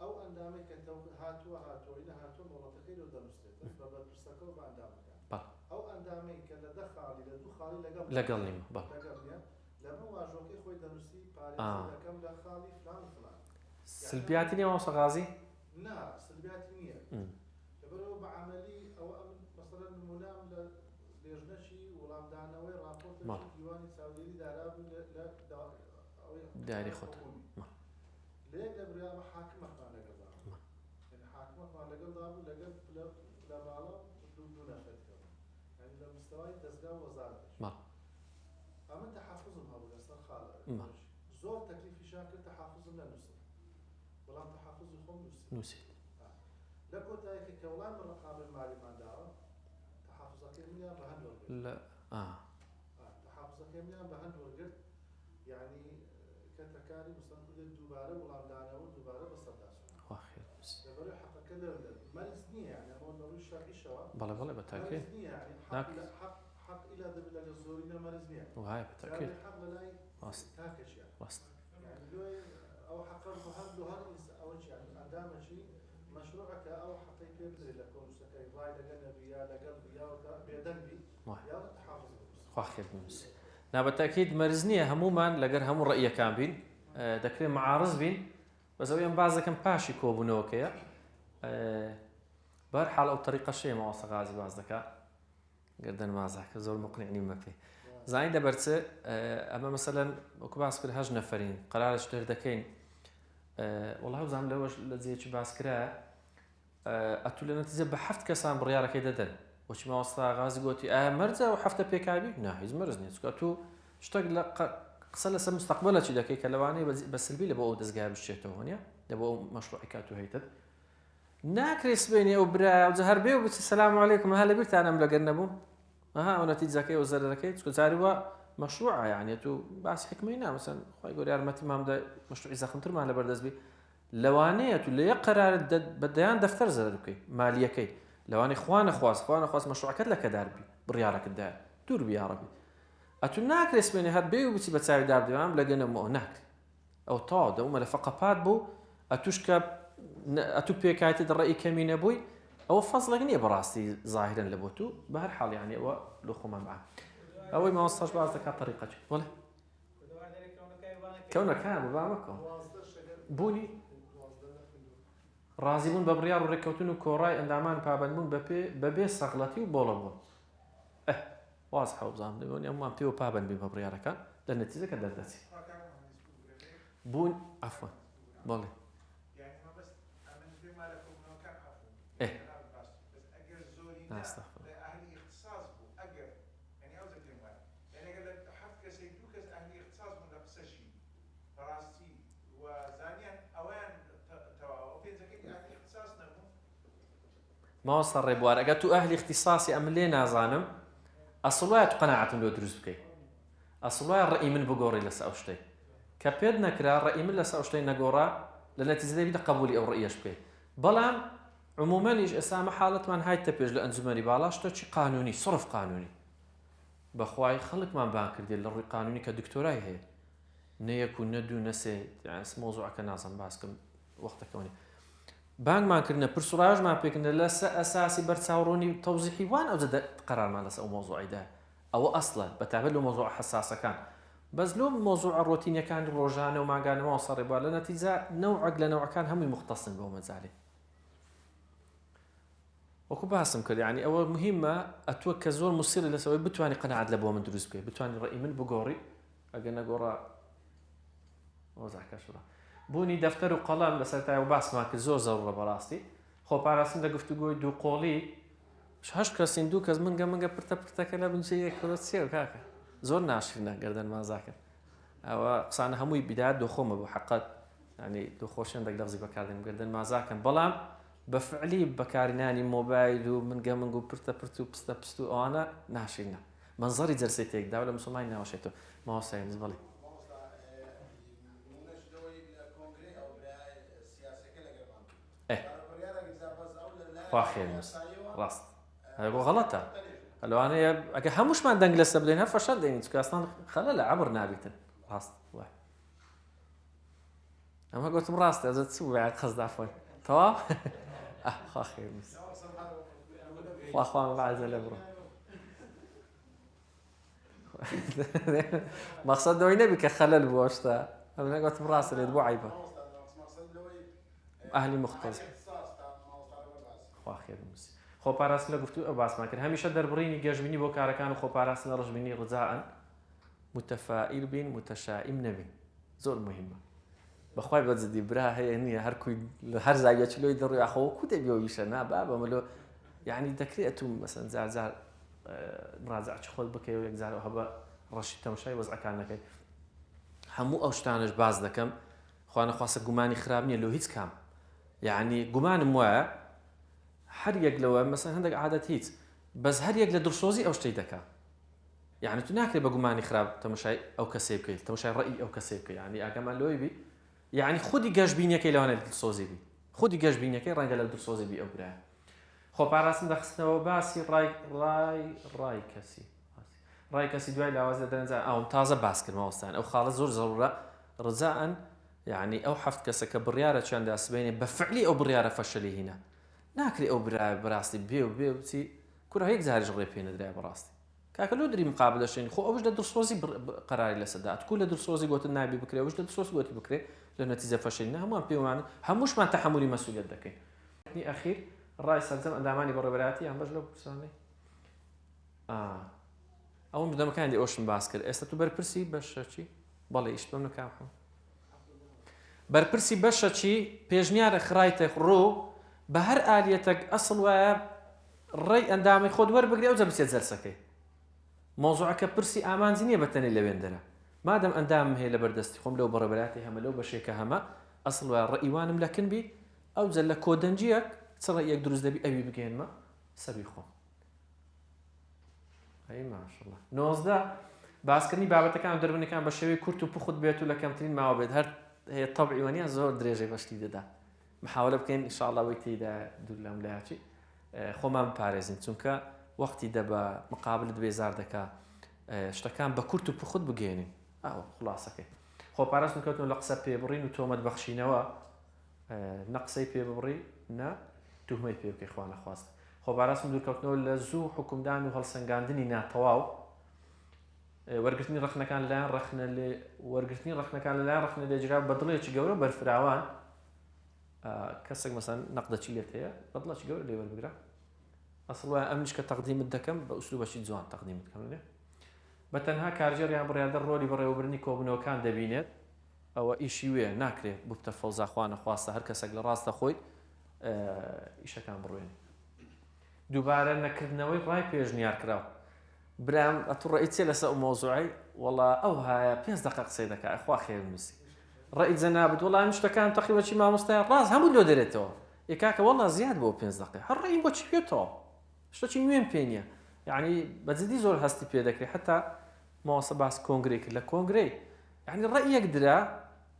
أو أندامي كتوقيع هاتوا إلى هاتوا مرتكين ودنستي بابا برسكوا بأندام كان بل أو أندامي كلا دخالي لدو خالي لقلني بل لما واجوكي خوي دنستي باريس لكم دخالي فلان سلبياتي نيا وصل غازي؟ لا سلبياتي نيا تبرو بعملي أو مثلا منام لجنشي ولام دانوي رابطة ديواني سعودي داراب داري خط ليه لبريا محاكمة ما لقى يعني حاكمة ما لقى ضابط لقى لا بالا دون أخذ يعني لمستوى تسقى وزارة أما تحافظهم هذا الأصل خالد زور تكليف شاكر تحافظهم للنصر ولام تحافظ الخم نسيت لكو تايك كولان من الرقابة المالي ما دارا تحافظك يميا بهند ورقل لا تحافظك يميا بهند ورقل يعني كتكاري مثلا كل دوباره ولام دانا ودوباره بصداسو واخير بس لبري حق كله مرزنية يعني أما نروي شاكي شوا بلا بالتأكيد مرزنية يعني حق إلى ذبل الزورين مرزنية وهاي بالتأكيد حق بلاي تاكش يعني يعني لوي أو حق الظهر أو شيء يعني أدام شيء مشروعك أو حقيقي بدري لكون سكاي راي لجنبي يا لقلبي يا بيدنبي يا تحافظ واخير بس لا بالتأكيد مرزنية هموما لقر همو رأي كان بين دكري معارض بين بس أويان بعض كم باشي كوبونوكيا بەرحاڵ ئەو طریقەشەیە ماوەسە غازی باز دەکات گردن مازاکە زۆر مقنعی مە پێی زانی دەبەرچە ئەمە مەسەلەن وەکو باس کرد 8 نەفەرین قەرارە شتێر دەکەین وەڵا زانام لەوەش لە جێکی باس کرا ئەتوو لە نەتیجە بە 7 کەسان بڕیارەکەی دەدەن وەچی ماوەستا غازی گوتی مەرجە و 7 پێکاوی نا هیچ مەرج نییە چکە تو شتێک لە قسە لەسەر مستەقبەلە چی دەکەی کە لەوانەیە بە سلبی لە بۆ ئەو دەستگای بشێتەوە نیە لە بۆ ئەو مەشروعی کات و هەیتت ناکرێت سبێنێ ئەو برا و هەر بێ و بچی سەلام عەلەیکم هە لەبیرتانم لەگەر نەبوو ئەو نەتیجەکەی و زەرەکەی چکە جاری وە مەشروعە یعنی تو باسی حکمەی نامەسەن خۆی گەوری یارمەتی مامدا مەشروعی زەخمترمان لەبەردەست بی لەوانەیە تو لە یەک قەرارت بەدەیان دەفتەر زەرەر بکەی مالیەکەی لەوانەی خوا نەخواست مەشروعەکەت لە کەدار بی بڕیارەکەتدا دوور بی یا ڕەبی ئەتو ناکرێت سبێنێ هەر بێ و بچی بە چاوی دابدەوام لەگەنەوە ناکرێت ئەو تاوا دەومە لە فەقەپات بوو ئەتوش کە ئەتو پێکایەتی ڕێی کەمی نەبووی ئەوە فەزڵێک نییە بەڕاستی زاهرن لە بۆ تو بە هەر حاڵ یعنی ئەوە لە خۆمان بە ئەوەی ماوەستاش باز دەکات طریقەچ وڵێ کەونەکان بابەکە بوونی ڕازی بوون بە بڕیار و ڕێککەوتن و کۆڕای ئەندامان پابەند بوون بەبێ سەغڵەتی و بۆڵە بوون واز حەوزام دەبوون ئەممان پێوە پابەند بین بە بڕیارەکان لە نەتیجەکە دەردەچی بوون عەفوەن بەڵێ ناستەغفر ماوەستا ڕێبوار ئەگەر تو ئەهلی اختصاصی ئەم لێ نازانم ئەسڵ وایە تو قەناعەتم لێ دروست بکەیت ئەسڵ وایە ڕێی من بگۆڕی لەسەر ئەو شتەی کە پێت نەکرا ڕێی من لەسەر ئەو شتەی نەگۆڕا لە نەتیجەدا بیدە قبولی ئەو ڕێیەش بکەیت بەڵام عمومەنیش ئێستا ئەمە حاڵەتمان هایتە پێش لە ئەنجومەنی باڵا شتێکی قانونی سڕف قانونی بەخوای خەڵکمان بان کردێ لە ڕووی قانونی کە دکتۆرای هەیە نەیەک و نەدوو نەسێ مۆزوعەکە نازم باسکەم وەختەکەونی بانگمان کردنە پرسوڕاژمان پێکردنە لەسە ئەساسی بەرچاوڕۆنی تەوزیحی وان ئەو قەرارمان لەسەر ئەو مۆزوعیدا ئەوە ئەسڵە بەتابەت لە مۆزوع حساسەکان بەس لۆ مۆزوع ڕۆتینیەکانی ڕۆژانە و ماگانەوە سەڕێبوار لە نەتیجە نەوعەک لە نەوعەکان هەمووی مختصن بەو مەجاالێ وەکو باسم کرد یعنی ئەوە مهمە ئەتووە کە زۆر موسیرە لەسەوەی بتوانانی قەناعەت لە بۆ من دروست بکەیت بتوانانی ڕێی من بگۆڕی ئەگەر نەگۆڕا وەزاکەشڕە بوونی دەفتەر و قەڵەم لەسەرتای و باسمان کرد زۆر زەڕورە بەڕاستی خۆپاراستن لە گفتوگۆی دوو قۆڵی 8 کەسین دوو کەس منگە پرتە پرتەکە لە بنجەیە کۆچێ و کاکە زۆر ناشرینە گەردەن مازاکە ئەوە قسانە هەمووی بیدات دۆخۆمە بۆ حەقەت ینی دۆخۆشێندێک لەغزی بەکاردێن گەردەن مازاکەن بەڵام بەفعلی بەکارینانی مۆبایل و منگە و پرتە پرت و پستە پست و ئەوانە ناشرینە منزەری جەلسەی تێکدا و لە مسلمانی ناوەشێتەوە ماوەسایە بڵێ خوا خێر ڕاست بۆ غەڵەتە ئەلوانەیە ئەگە هەمووشمان دەنگ لەسە بدەین هەر فەشەل دەین چکە ئەستان خەلە لە عەبر نابێتن ڕاست وای ئەمە گوتم ڕاستە ئەزە چ وایە خەزدا فۆن تەواو خوا خێر خوا بەعزە لە بڕۆ مەقسەد دەوەی نەبی کە خەلەل بووە شتە ئەمە نەگوتم ڕاستە لێت بۆ عیبە ئەهلی مختص خێر خۆپاراستن لە گفتو ئەو باسمان کرد هەمیشە دەربڕینی گەشتبینی بۆ کارەکان و خۆپاراستن لە ڕژبینی ڕجاءن متەفائیل بین متەشائیم نەبین زۆر مهمە بەخوای بەجددی برا هەیە نییە هەرکوی لە هەر زاویەکی لۆی دەڕوی ئاخەوە کو دەبیەوە ویشە نا بابەمە لۆ یعنی دەکرێت تو مەسەن جار مراجعەتی خۆت بکەی و یەکجارەوە هەبە ڕەشی تەماشای وەزعەکان نەکەی هەموو ئەو شتانش باز دەکەم خوا نەخواسە گومانی خراپ نییە لۆ هیچ کام یعنی گومانم وایە هەر یەک لەوە مەسەن هەندێک عادەت هیچ بەس هەر یەک لە دڵسۆزی ئەو شتەی دەکات یعنی تو ناکرێت بە گومانی خراپ تەماشای ئەو کەسێ بکەیت تەماشای ڕێی ئەو کەسێ بکەیت یعنی ئاگەمان لۆی بی یعنی خودی گەشتبینیەکەی لەوانێت دڵسۆزی بی خودی گەشتبینیەکەی ڕەنگە لە دڵسۆزی بی ئەو برایە خۆپاراستن دەخستنەوە باسی ڕای کەسی دوای لاوازە دەرەنجان ئەوم تازە باس کرد ماوەستان ئەو خاڵە زۆر زەڕورە ڕجاءن یعنی ئەو 7 کەسە کە بڕیارە چیان دەسبێنێ بەفعلی ئەو بڕیارە فەشەلی هینە ناکرێ ئەو برایە بەڕاستی بێ و بێ بچی کورە هیچ زاریش ڕێ پێ نەدرای بەڕاستی کاکە لۆ دری مقابلەشین خۆ ئەوش لە دڵسۆزی قەراری لەسەردا ئەتکو لە دڵسۆزی گوتن نابی بکرێ ئەوش لە دڵسۆزی گوتی بکرێ لە نەتیجە فەشەلی هەمووان پێوانە هەمووشمان تەحملی مەسئولیەت دەکەین أخير الرأي سرجم أنداماني بڕێوەبەرایەتی یان بەش لەو پرسانەی ئەوم بدەمە کاندی ئەوشم باس کرد ئێستا تو بەرپرسی بەشەچی بەڵێ ئیش بەم نکاحم بەرپرسی بەشەچی پێشنیارە خڕایتە ڕۆ بە هەر ئالیەتێک ئەسڵ وایە ڕێی ئەندامی خۆت وەربگرێ ئەو جە بچێت جەلسەکەی مۆزوعەکە پرسی ئامانجی نییە بەتەنێ لەوێندەرە مادەم ئەندامم هەیە لە بەردەستی خۆم لەو بەڕێوەبەرایەتی هەمە لەو بەشێکە هەمە ئەسڵ وایە ڕێئیوانم لەکن بی ئەو جە لە کۆدەنجیەک چ ڕێیەک دروست دەبی ئەوی بگەێنمە سەبی خۆم ئەی ماشەڵڵا 19 باسکردنی بابەتەکان دەربنەکان بە شێوەی کورت و پوخت بێت و لە کەمترین ماوە بێت هەر هەیە تەبعی وانە زۆر درێژەی بەشتی دەدا محاولە بکەین ئینشاءڵڵا وەی تێیدا دوور لەم لایەکی خۆمان بپارێزین چونکە وەختی دە بە مقابلت بێزار دەکا شتەکان بە کورت و پوخت بگەێنین ئەوە خلاصەکەی خۆپاراستن کەوتن لە قسە پێبڕین و تۆمەت بەخشینەوە نەقسەی پێ ببڕی نە توهمەی پێ بکەی خوا نەخواست خۆپاراستم دوورکەوتنەوە لە زوو حکومدان و هەڵسەنگاندنی ناتەواو وەرگرتنی ڕخنەکان لەلایەن ڕخنە لێ وەرگرتنی ڕخنەکان لەلایەن ڕخنە لێجرا بە دڵێکی گەورە بەرفراوان کەسێک مەسەن نەقدەچی لێت هەیە بە دڵێکی گەورە لێ وەربگرا ئەسڵ وایە ئەمنیش کە تەقدیمت دەکەم بە ئوسلوبەشی جوان تەقدیمت دەکەم لێ بە تەنها کارژێر یان بڕیاردە ڕۆلی بەڕێوەبردننی کۆبوونەوەکان دەبینێت ئەوە ئیشی وێ ناکرێت بوتە فەوزا خوا نەخواستە هەر کەسێک لە ڕاستە خۆی ئیشەکان بڕوێنی دووبارە نەکردنەوەی ڕای پێشنیار کراوە برام ئەتوڕێی چێ لەسەر مۆزوعی وەڵا ئەو هایە 5 دقیقە قسەی دەکات ئەخوا خێر نووسی ڕێی جەنابەت وەڵام شتەکان تەقریبەتی مامۆستای ڕاست هەموو لۆ دەرێتەوە یەکاکە وەڵا زیاد بۆ 5 دقیقە هەر ڕێی بۆچی پێێتەوە شتێکی نوێن پێ نییە یعنی بەجددی زۆر هەستی پێ دەکرێت حتا ماوەسە باس کۆنگرێ کرد لە کۆنگرەی یعنی ڕێیەک درا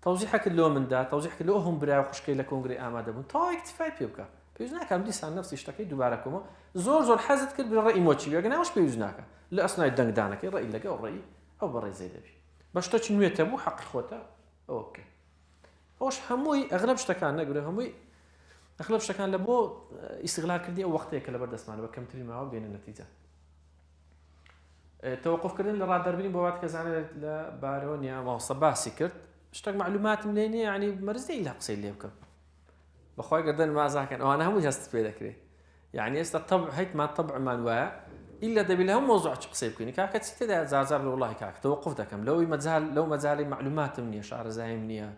تەوزیحەکرد لۆ مندا تەوزیحکرد لۆ هەم برا خوشکەی لە کۆنگرێ ئامادە بوون تاوا اکتفای پێ بکە پێویست ناکەم دیسان نەفسی شتەکەی دووبارە کۆمە زۆر حەزت کرد بە ڕێی مۆچی وەگەناوەش پێویست ناکە لە ئەسنای دەنگدانەکەی ڕێی لەگە ئەو ڕێی ئەو بەڕێ زەی دەبی بە شتێکی نوێتە بوو حەقی خۆتە ئەوە بکە ئەوش هەمووی ئەغلب شتەکان نەگرێ هەمووی ئەغلب شتەکان لە بۆ ئیستیغلالکردنی ئەو وەختەیەکە لە بەردەستمانە بە کەمترین ماوە بێنە نەتیجە تەوەقفکردن لە ڕاددەربینی بۆ وات کەزانێت لە بارەوە نیە ماوەسە باسی کرد شتێک معلوماتم لێ نییە ینی مەرزەی لە قسەی لێ بکەم بەخوای گردن مازاکەن ئەوانە هەمووی هەست پێ دەکرێت یعنی ئێستا طبع هەیتمان طبعمان وایە ئیلا دەبی لە هەموو مۆزوع چ قسەی بکەین کاکە چی تێدا زارزار لە وڵای کاکە تەوەقف دەکەم لەوەی مەجال لەو مەجاڵی معلوماتم نییە شارەزایم نییە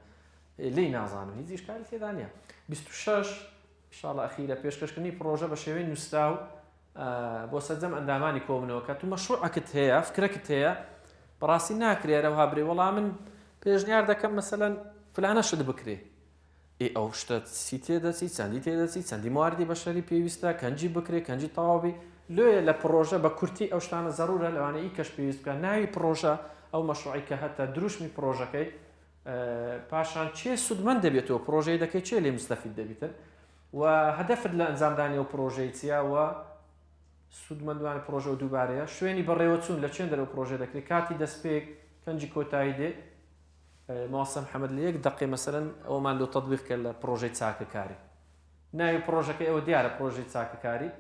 لی نازانم هیچ ئیشکالی تێدا نییە 26 ئینشاءڵڵا ئەخیرە پێشکەشکردنی پرۆژە بە شێوەی نووسراو بۆ سەرجەم ئەندامانی کۆبوونەوەکە تو مەشروعەکەت هەیە فکرەکەت هەیە بەڕاستی ناکرێرە وها برێ وەڵام من پێشنیار دەکەم مەسەلەن فلانە شت بکرێ ئەو شتە چی تێدەچی چەندی تێدەچی چەندی مواردی بەشەری پێویستە کەنجی بکرێ کەنجی تەواوی لێ لە پرۆژە بە کورتی ئەو شتانە زەرورە لەوانەیە کەش پێویست بکە ناوی پرۆژە ئەو مەشروعی کە هەتە دروشمی پرۆژەکەی پاشان چێ سودمەند دەبێتەوە پرۆژەی دەکەی چێ لێ مستەفید دەبیتن و هەدەفت لە ئەنجامدانی ئەو پرۆژەی چیە و سودمەندوانی پرۆژە و دووبارەیە شوێنی بەڕێوەچوون لە چێن دەرەوە پرۆژە دەکرێت کاتی دەستپێک کەنجی کۆتایی دێ ماسم حەمەد لە 1 دقیقە مەسەلەن ئەومان لۆ تەطبیق کرد لە پرۆژەی چاکەکاری ناوی پرۆژەکەی ئەوە دیارە پرۆژەی چاکەکاری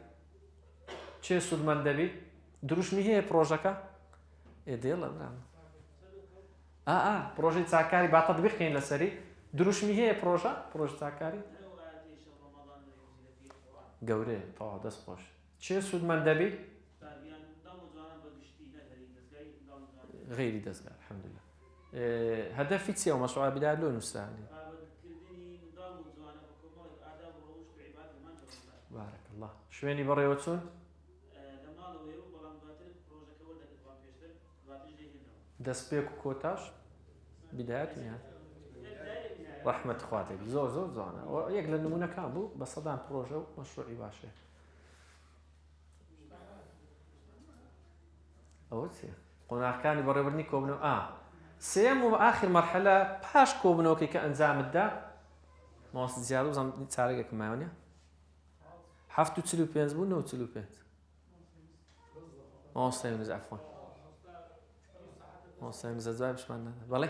چێ سودمەند دەبێت دروشمی هەیە پرۆژەکە دێڵە پرۆژەی چاکاری با تەطبیق بکەین لەسەری دروشمی هەیە پرۆژە چاکاری گەورەیە تەواو دەست خۆش چێ سودمەند دەبێت غیری دەستگار الحەمدولله هەدەفی چییە و مەشروع بیدار لۆ نووسرانی بارك الله شوێنی بەڕێوەچوون دەستپێک و کۆتاش بیدایەت نیە ڕەحمەت خوا دەبی زۆر جوانە یەک لە نمونەکان بوو بە سەدان پرۆژە و مەشروعی باشێ ئەوە چیە قۆناغەکانی بەڕێوەبردننی کۆبوونەوە سێم و ئاخر مەرحەلە پاش کۆبوونەوەکەی کە ئەنجامتدا ماوەست زیاد و زەم چارەگێکم مایوە 745 بوو 945 ماوەستای منز عەفوان ماوەستای منز دوای پشمان نەدا بەڵێ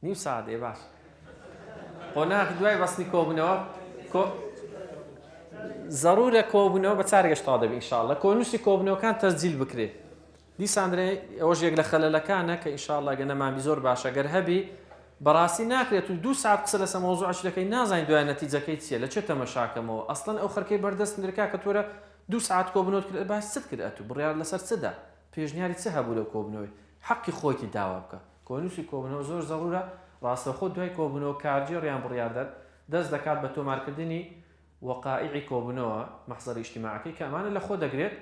نیو ساعت باش قۆناغی دوای بەستنی کۆبوونەوە ضرورە کۆبوونەوە بە چارێکش تا دەبێت ئینشاءڵڵا کۆنووسی کۆبوونەوەکان تەسجیل بکرێت دیسان درێ ئەوەش یەک لە خەلەلەکانە کە ئینشاءڵڵا گەنەمانی زۆر باشە گەر هەبی بەڕاستی ناکرێت و 2 ساعت قسە لەسەر مۆزوعش دەکەی نازانین دوای نەتیجەکەی چییە لە چه تەمەشاکەمەوە ئەسڵەن ئەو خەرکەی بەردەست نرکا کە تۆرە 2 ساعت کۆبنەوەت کرد باش چت کرد ئەتوو بڕیار لەسەر چدا پێشنیاری چه هەبوو لەو کۆبنەوەی حەقی خۆیتی داوا بکە کۆنووسی کۆبنەوە زۆر زەڕورە ڕاستەخۆ دوای کۆبنەوە کارجێڕیان بڕیاردەر دەست دەکات بە تۆمارکردنی وەقائعی کۆبنەوە مەحزەری ئیجتیماعەکەی کە ئەمانە لە خۆ دەگرێت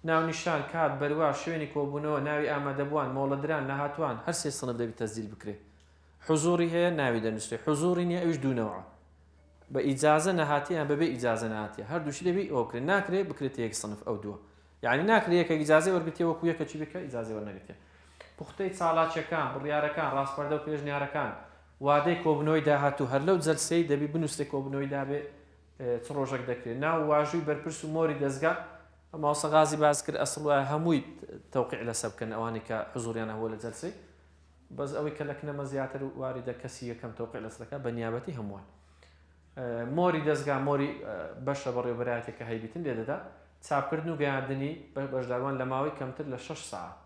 ناونیشان کات بەروا شوێنی کۆبوونەوە ناوی ئامادەبووان مۆڵەدران نەهاتوان هەر سێ سنف دەبێت تەسجیل بکرێت حضوری هەیە ناوی دەنووسێت حضوری نییە ئەوش دوونەوە بە ئیجازە نەهاتیان بەبێ ئیجازە نهاتیە هەردووشی دەبێ ئەوە بکرێت ناکرێت بکرێت یەک سنف ئەو دووە یعنی ناکرێت کە ئیجازەی وەرگرتێ وەکو یەکەچی بکە ئیجازەی وەرنەگرتێ پوختەی چالاکیەکان بڕیارەکان ڕاستپەردە و پێشنیارەکان وادەی کۆبنەوەی داهاتوو هەر لەو جەلسەی دەبی بنووسێت کۆبنەوەی دابێ چ ڕۆژێک دەکرێت ناو واژووی بەرپرس و مۆری دەستگا ماوەسە غازی باز کرد ئەسڵ وایە هەمووی تەوقیع لەسەر بکەن ئەوانی کە حضوریان هەبووە لە جەلسەی بەس ئەوەی کە لە کنەمە زیاتر واریدە کەسی یەکەم تەوقیع لەسەرەکە بە نیابەتی هەمووان مۆری دەستگا مۆری بەشە بەڕێوەبەرایەتێک کە هەیبیتن لێ دەدا چاپکردن و گەیاندنی بەشداروان لە ماوەی کەمتر لە 6 ساعت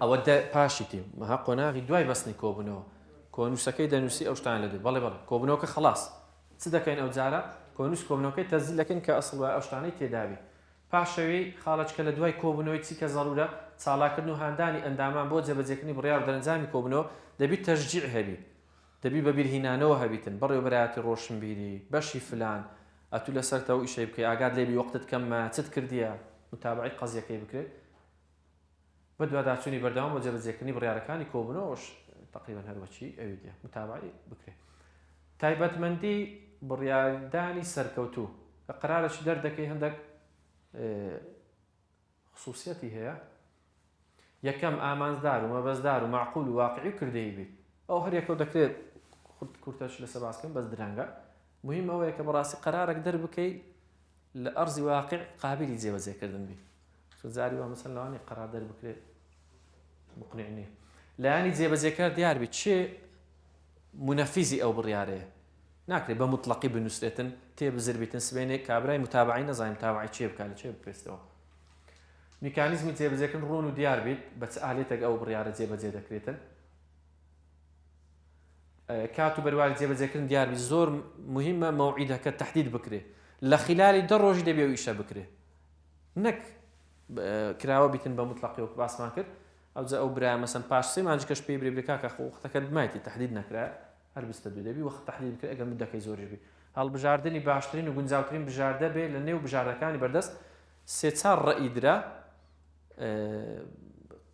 ئەوە پاشی تیم مەها قۆناغی دوای بەستنی کۆبوونەوە کۆنووسەکەی دەنووسی ئەو شتان لە دوێ بەڵێ کۆبوونەوەکە خلاص چ دەکەین ئەو جارە کۆنووس کۆبنەوەکەی تەزیل دەکەین کە ئەسڵ ئەو شتانەی تێداوی پاشەوەی خاڵچکە لە دوای کۆبوونەوەی چی کە زەڕورە چالاکردن و هاندانی ئەندامان بۆ جێبەجێکردنی بڕیار و دەرەنجامی کۆبنەوە دەبێت تەشجیع هەبی دەبی بە بیرهینانەوە هەبیتن بەڕێوەبەرایەتی ڕۆشنبیری بەشی فلان ئەتوو لەسەرتەوە ئیشەی بکەی ئاگات لێبی وەقتت کەممە چت کردیە متابعی قەزیەکەی بکرێت بە دوواداچوونی بەردەوام بۆ جێبەجێکردنی بڕیارەکانی کۆبنەوەش تقریبا هەروەچی ئەوی دیە متابعی بکرێت تایبەتمەندی بڕیاردانی سەرکەوتوو کە قەرارەشی دەردەکەی هەندێک خصوصیەتی هەیە یەکەم ئامانزدار و مەبەستدار و معقول و واقعی کردەی بیت ئەو هەر یەکەو دەکرێت کورتەش لەسەر باسکەین بەس درەنگە مهم ئەوەیە کە بەڕاستی قەرارێک دەربکەی لە ئەرزی واقع قابلی جێبەجێکردن بی زاری وە مەسەڵەن لەوانی قەرار دەربکرێت مقنع نییە لایانی جێبەجێکار دیار بیت چێ منەفیزی ئەو بڕیارەیە ناکرێت بە مطلقی بنووسێتن تێبزربیتن سبێنێک کابرای متابعی نەزانین متابعی چێ بکات لە چێ بپێستەوە میکانیزمی جێبەجێکردن ڕوون و دیار بیت بە چ ئالێتێک ئەو بڕیارە جێبەجێ دەکرێتن کات و بەرواری جێبەجێکردن دیار بیت زۆر مهمە مەوعیدەکە تەحدید بکرێت لە خلالی 10 ڕۆژی دەبێ و ئیشە بکرێت نەک کراوە بیتن بە مطلقی وەک باسمان کرد ئەوجا ئەو برای مەسەن پاش سێ مانجکەش پێی برێ کاکە وەختەکە دمایەتی تەحدید نەکرا هەر 22 دەبی وەخت تەحدید بکرێت ئەگەر مدەکەی زۆریش بی هەڵبژاردننی باشترین و گونجاوترین بژاردە بێ لە نێو بژاردەکانی بەردەست سێ-چوار ڕەئیدرا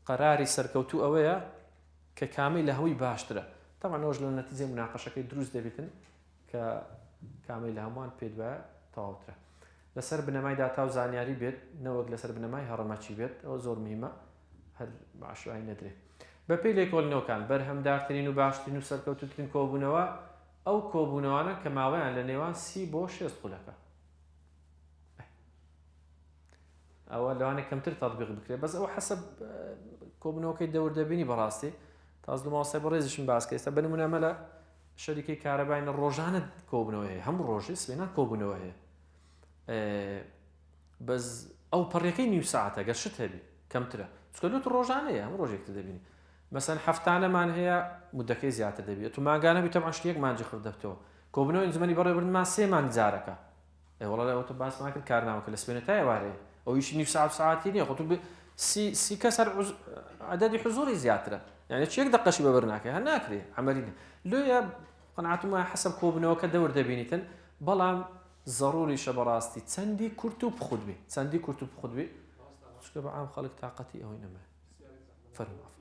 قەراری سەرکەوتوو ئەوەیە کە کامی لە هەوی باشترە تەمان ئەوەش لە نەتیجەی مناقەشەکەی دروست دەبێتن کە کامی لە هەمووان پێ دوایە تەواوترە لەسەر بنەمای داتا و زانیاری بێت نەوەک لەسەر بنەمای هەڕەمەچی بێت ئەوە زۆر مهمە هەر باشوای نەدرێت بەپێی لێکۆڵینەوەکان بەرهەمدارترین و باشترین و سەرکەوتوترین کۆبوونەوە ئەو کۆبوونەوانە کە ماوەیان لە نێوان 30 بۆ 60 خولەکە ئەوە لەوانێک کەمتر تەطبیق بکرێت بەس ئەوە حەسەب کۆبوونەوەکەی دەوردەبینی بەڕاستی تاز لە ماوەسای بەڕێزیشم باس کرد بە نمونە مەلە شەریکەی کارەباینە ڕۆژانە کۆبوونەوە هەیە هەموو ڕۆژی سبێنان کۆبوونەوە هەیە بەس ئەو پەڕیەکەی نیو ساعتە گەر شت هەبی کەمترە چکە دوت ڕۆژانەیە هەموو ڕۆژێکتر دەبینی مەسەن هەفتانەمان هەیە مدەکەی زیاتر دەبێت تو ماگانە بیتە ماشتێک مانجی خردەبتەوە کۆبوونەوە ئەنجومەنی بەڕێوەبردنمان 3 مانگ جارەکە وەڵا ئەوتە باسمان کرد کارنامەکە لە سبێنە تا ئێوارەیە ئەو ئیشی نیو ساعت ساعتی نییە خۆ سی کەس هەر عەدەدی حضوری زیاترە یعنی چێک دقەشی بەبەر ناکەی هەر ناکرێ عەمەلی لێیە قەناعەتم وایە حەسەب کۆبوونەوەکە دەور دەبینیتن بەڵام ضروریشە بەڕاستی چەندی کورت و بخود بێ چەندی کورت و بخود بێ چکە بە عام خەڵک تااقەتی ئەوەی نەمە فەرموو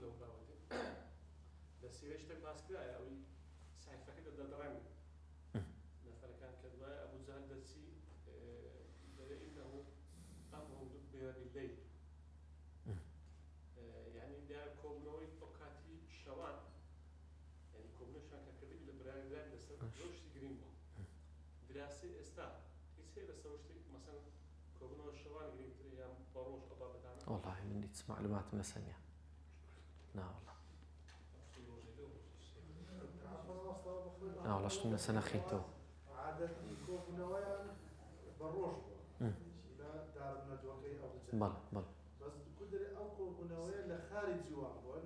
والله من هیچ معلوماتم لەسەر نییە ناوەڵاشتم لەسەر نەخینتەوە عادەتی کۆبوونەوەیان بە ڕۆژ بووە لە دارنەجۆکەی ئەو بەڵێ بەس کودرێ ئەو کۆبوونەوەیە لە خارجی وان بووە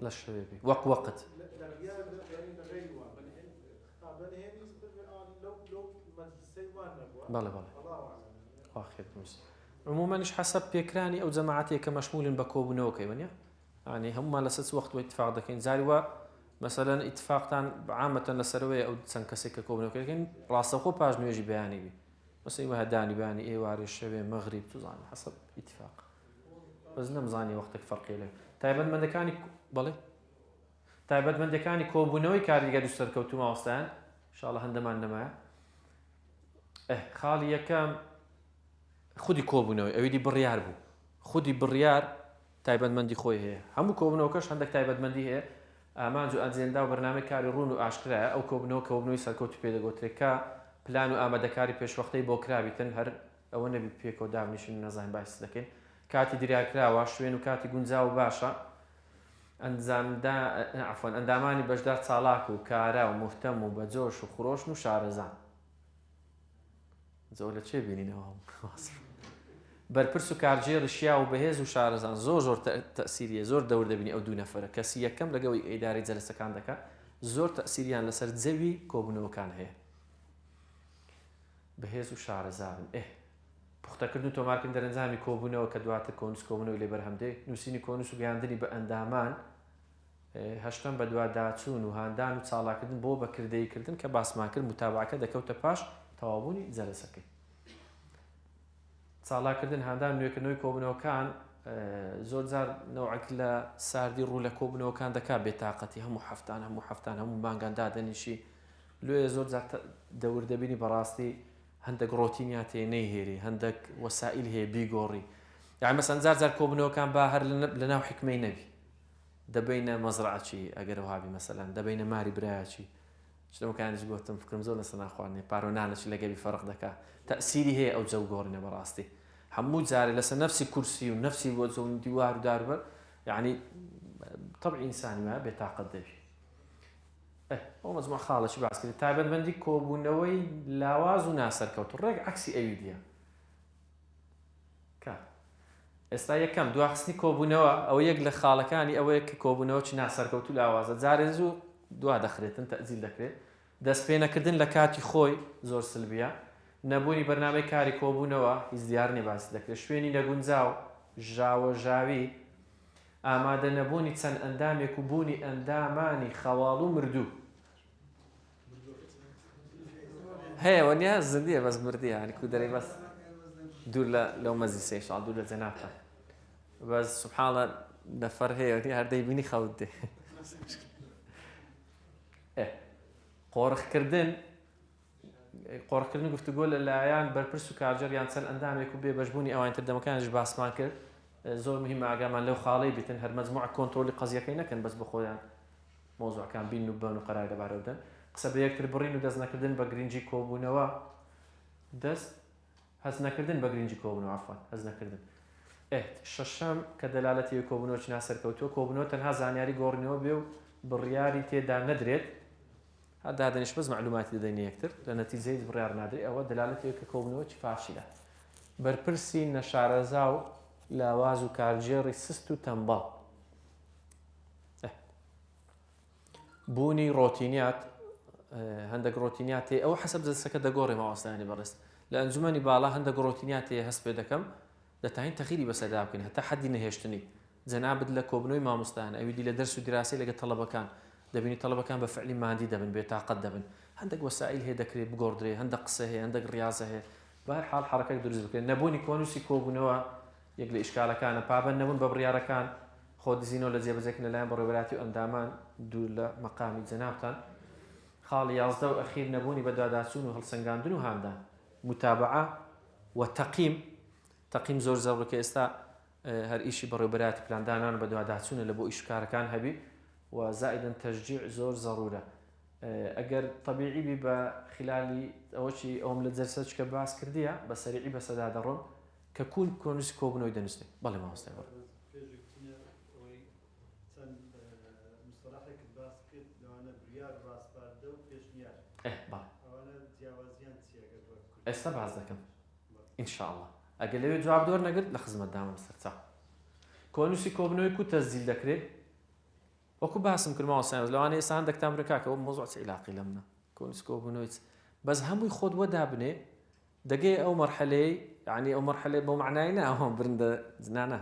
لە شەوێبی وەک وەقت بەڵێ بەڵێ واخێت عمومەنیش حەسەب پێکرانی ئەو جەماعەتێک کە مەشمولن بە کۆبوونەوەکەی وەنیە ینی هەمومان لەسەر وەخت و ئیتفاق دەکەین زاری وە مەسەلەن ئیتفاقتان عامەتەن لەسەرەوەی ئەو چەند کەسێک کە کۆبوونەوەکەن ڕاستەوخۆ پاش نوێژی بەیانی بی مەسەی وە هەدانی بەیانی ئێوارێ شەوێ مەغریب توزانانی حەسەب ئیتفاق بەس نەمزانی وەختێک فەرقی لێ تایبەتمەندەکانی بەڵێ تایبەتمەندەکانی کۆبوونەوەی کاریگە دووسەرکەوتو ماوەستایان ئینشاڵڵا هەندەمان نەمایە خاڵی یەکەم خودی کۆبوونەوەی ئەویدی بڕیار بوو خودی بڕیار تایبەتمەندی خۆی هەیە هەموو کۆبوونەوەکەش هەندێک تایبەتمەندی هەیە ئامانج و ئەجێندا و بەرنامەی کاری ڕوون و ئاشکرایە ئەو کۆبوونەوەی سەرکەوتی پێدەگوترێت کە پلان و ئامادەکاری پێشوەختەی بۆ کراویتن هەر ئەوە نەبی پێکەوە دابنیشن نەزانین باسی دەکەین کاتی دیریاکراوە شوێن و کاتی گونجاو باشە ئەندامانی بەشدار چالاک و کارا و محتەم و بەجۆش و خۆشن و شارەزان زۆر لە چێ بینینەوە بەرپرس و کارژێر شیا و بەهێز و شارەزان زۆر تەسیریە زۆر دەور دەبینی ئەو دوو نەفرە کەسی یەکەم لەگەڵ ئیدارەی جەلسەکان دەکات زۆر تەسیریان لەسەر جەوی کۆبوونەوەکان هەیە بەهێز و شارەزان پوختەکردن و تۆمارکردن دەرەنجامی کۆبوونەوە کە دواتر کۆنووس کۆبوونەوەی لێ بەرهەمدەی نووسینی کۆنووس و گەیاندنی بە ئەندامان هەشتم بە دوواداچوون و هاندان و چاڵاکردن بۆ بەکردەییکردن کە باسمان کرد متابعەکە دەکەوتە پاش تەواوبوونی جەلسەکەی چاڵاکردن هاندان نوێکردنەوەی کۆبوونەوەکان زۆر جار نەوعێک لە ساردی ڕوو لە کۆبوونەوەکان دەکات بێتاقەتی هەموو هەفتان هەموو مانگان دادەنیشی لێ زۆر جار دەور دەبینی بەڕاستی هەندێک ڕۆتینیات هەیە نەیهێری هەندێک وەسائل هەیە بیگۆڕی یعنی مەسەن جار کۆبوونەوەکان با هەر لەناو حکمەی نەبی دەبینە مەزرعەچی ئەگەر وهابی مەسەلەن دەبینە ماری برایەکی شتەکانیش گوتم فکرم زۆر لەسەر ناخواردنێ پارۆنانەی لەگەوی فەرق دەکات تەسیری هەیە ئەو جەو گۆڕینە بەڕاستی هەموو جارێ لەسەر نەفسی کورسی و نەفسی بۆ جەون دیوار و داربەر یعنی طبع ئینسانی وایە بێتاقەت دەبی ئەو مەجموع خاڵەشی باس کرد تایبەتمەندی کۆبوونەوەی لاواز و ناسەرکەوت ڕێک عەکسی ئەوی دیە ئێستا یەکەم دواخستنی کۆبوونەوە ئەو یەک لە خاڵەکانی ئەوەیە کە کۆبوونەوەی ناسەرکەوت و لاوازە جارێ زوو دوا دەخرێتن تەزیل دەکرێت دەستپێنەکردن لە کاتی خۆی زۆر سلبیە نەبوونی بەرنامەی کاری کۆبوونەوە هیچ دیار نێ باسی دەکرێت شوێنی نەگونجاو ژاوەژاوی ئامادە نەبوونی چەند ئەندامێک و بوونی ئەندامانی خەواڵ و مردوو هەیە وەنیا زندیە بەس مردیە هەنی کو دەرەی بەس دوور لەو مەزیسەی شاڵ دوور لە جەنابتە بەس سوبحانڵە نەفەر هەیە وەنی هەر دەیبینی خەوت دێ قۆڕکردن گفتوگۆ لە لایەن بەرپرس و کارژەر یان چەند ئەندامێک و بێبەشبوونی ئەوان تر دەمەکانش باسمان کرد زۆر مهمە ئاگامان لەو خاڵەی بیتن هەر مەجموعە کۆنتڕۆلی قەزیەکەی نەکەن بەس بە خۆیان مۆزوعەکان بین و بن و قەرار لەبارەوە بدەن قسە بە یەکتر بڕین و دەست نەکردن بە گرنگی کۆبوونەوە هەز نەکردن بە گرنگی کۆبوونەوە عەفوان هەز نەکردن شەشەم کە دەلالەتی کۆبوونەوەی ناسەرکەوتووە کۆبوونەوە تەنها زانیاری گۆڕینەوە بێ و بڕیاری تێدا نەدرێت دادنیش بەس معلوماتی دەدەین یەکتر لە نەتیجەی بڕیار نادرێت ئەوە دەلالەتی کە کۆبوونەوەی فاشیلە بەرپرسی نەشارەزا و لاواز و کارژێڕی سست و تەمبەڵ بوونی ڕۆتینیات هەندێک ڕۆتینیات هەیە ئەوە حەسەب جەلسەکە دەگۆڕێ ماوەستانی بەڕێست لە ئەنجومەنی باڵا هەندێک ڕۆتینیات هەیە هەست پێ دەکەم دەتوانین تەخیری بەسەردا بکەین هەتا حەدی نەهێشتنی جەنابەت لە کۆبوونەوەی مامۆستایان ئەویدی لە دەرس و دیراسی لەگە تەڵەبەکان دەبینی تەڵەبەکان بە فعلی مادی دەبن بێتاقەت دەبن هەندێک وەسائل هەیە دەکرێت بگۆڕدرێ هەندێک قسە هەیە هەندێک ڕیاضە هەیە بەهەرحاڵ حەرەکەت دروست بکرێت نەبوونی کۆنووسی کۆبوونەوە یەک لە ئیشکالەکانە پابەند نەبوون بە بڕیارەکان خۆ دزینەوە لە جێبەجێکردن لەلایەن بەڕێوەبەراتی و ئەندامان دوور لە مەقامی جەنابتان خاڵ 11 و ئەخیر نەبوونی بە دواداچوون و هەڵسەنگاندن و هاندان متابعە و تەقیم زۆر زەڕوکە ئێستا هەر ئیشی بەڕێوەبەراتی پلاندانان بە دواداچوونە لە بۆ ئیشکارەکان هەبی و زائداً تەشجیع زۆر ضرورە ئەگەر طبیعی بی بە خلالی ئەوەی ئەوم لە جەلسەش کە باس کردیە بە سەریعی بەسەدا دەڕۆم کە کۆنووسی کۆبوونەوەی دەنووسێت بەڵێ مامۆستای بەڕێ ئێستا باز دەکەم ئینشاءڵڵا ئەگەر لەوێ جواب دۆر نەگرت لە خزمەتدامە سەرچاو کۆنووسی کۆبوونەوەی کو تەسجیل دەکرێت وەکو باسم کردمەوە ساینس لەوانەیە ئێستا هەندێک ئەمریکا کە ئەو مۆزوع عیلاقی لەمنە کۆنسکۆبوونەوەی بەس هەمووی خۆت وەدابنێ دەگەی ئەو مەرحەلەی یعنی ئەو مەرحەلەی بۆ معنای ناوەم برندە جنانە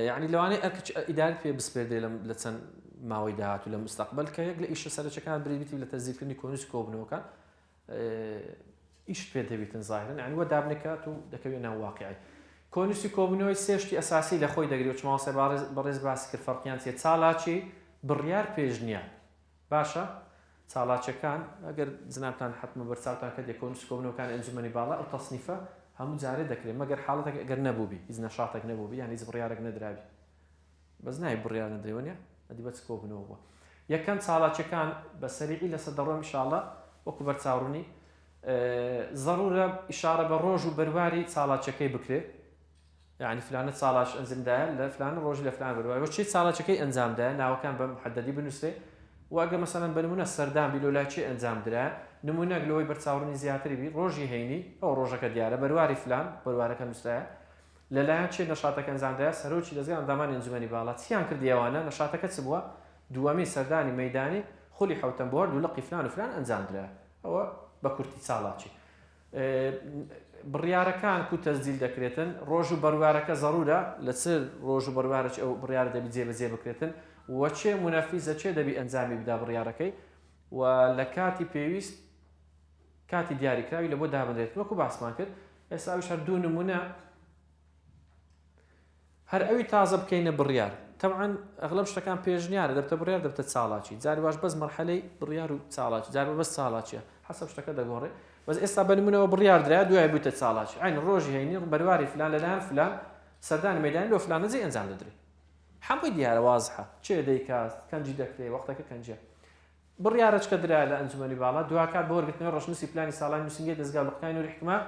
یعنی لەوانەیە ئەرکچ ئیداری پێ بسپێردێ لە چەند ماوەی داهاتوو لە مستەقبل کە یەک لە ئیشە سەرچەکان بریتی لە تەزیرکردنی کۆنسکۆبوونەوەکان ئیش پێ دەبێتن ظاهرن یعنی وەدابنێکات و دەکەوێت ناو واقعی کۆنوسی کۆبوونەوەی سێشتی ئەساسی لە خۆی دەگرێت چماوەسە بەڕێز باسی کرد فەرقیان چیە چالاکی بڕیار پێشنیار باشە چالاکیەکان ئەگەر جنابتان حتممە بەرچاوتان کە کۆنوسی کۆبوونەوەکان ئەنجومەنی باڵا ئەو تەصنیفە هەموو جارێ دەکرێت مەگەر حاڵەتێک ئەگەر نەبووبی هیچ نەشاتێک نەبووبی یان هیچ بڕیارێک نەدراوی بەس نای بڕیار نەدرێوە ئەدی بە چ کۆبوونەوە بووە یەکەم چالاکیەکان بە سەریعی لەسەر دەڕۆم ئینشاءڵڵا وەکو بەرچاوڕوونی ضرورە ئیشارە بە ڕۆژ و بەرواری چالاکیەکەی بکرێت يعني فلانە چالاش ئەنجامدایە لە فلان ڕۆژ لە فلان بەرواری چی چالاکیەکەی ئەنجامدایە ناوەکان بە محەدەدی بنووسێ و ئەگەر مەسەڵەن بە نمونە سەردان بی لەلای چی ئەنجامدرا نمونەک لەوەی بەرچاوڕوونی زیاتری بی ڕۆژی هەینی ئەو ڕۆژەکە دیارە بەرواری فلان بەروارەکە نووسایە لەلایەن چێ نەشاتەکە ئەنجامدایە سەرۆکی دەزگا ئەندامانی ئەنجومەنی باڵا چیان کردی ئەوانە نەشاتەکە چ بووە دووەمی سەردانی مەیدانی خولی حوتەم بۆرد و لەقی فلان و فلان ئەنجامدرا ئەوە بە کورتی چالاکی بڕیارەکان کو تەسجیل دەکرێتن ڕۆژ و بەروارەکە ضرورە لە چ ڕۆژ و بەروارەی ئەو بڕیارە دەبی جێبەجێ بکرێتن وەچێ منەفیزە چێ دەبی ئەنجامی بدا بڕیارەکەی و لە کاتی پێویست کاتی دیاریکراوی لە بۆ دابدرێت وەکو باسمان کرد ئێستا ئەویش هەر دوو نمونە هەر ئەوی تازە بکەینە بڕیار طبعا ئەغلب شتەکان پێشنیارە دەبتە بڕیار دەبتە چالاکی جاری واش بەس مەرحەلەی بڕیار و چالاکی جار بەس چالاکیە حەسەب شتەکە دەگۆڕێ بەس ئێستا بە نمونەوە بڕیار درا دوای بوویتە چالاکی عین ڕۆژی هەینی بەرواری فلان لەلایەن فلان سەردانی مەیدانی لۆ فلانە جێ ئەنجام دەدرێت هەمووی دیارە وازحە چێ دەیکات کەنجی دەکرێت وەختەکە کەنجە بڕیارەچکە درا لە ئەنجومەنی باڵا دوواکات بۆ وەرگرتنەوەی ڕۆژنووسی پلانی ساڵانی نووسینگەی دەستگا لەقەکانی نووری حکومەت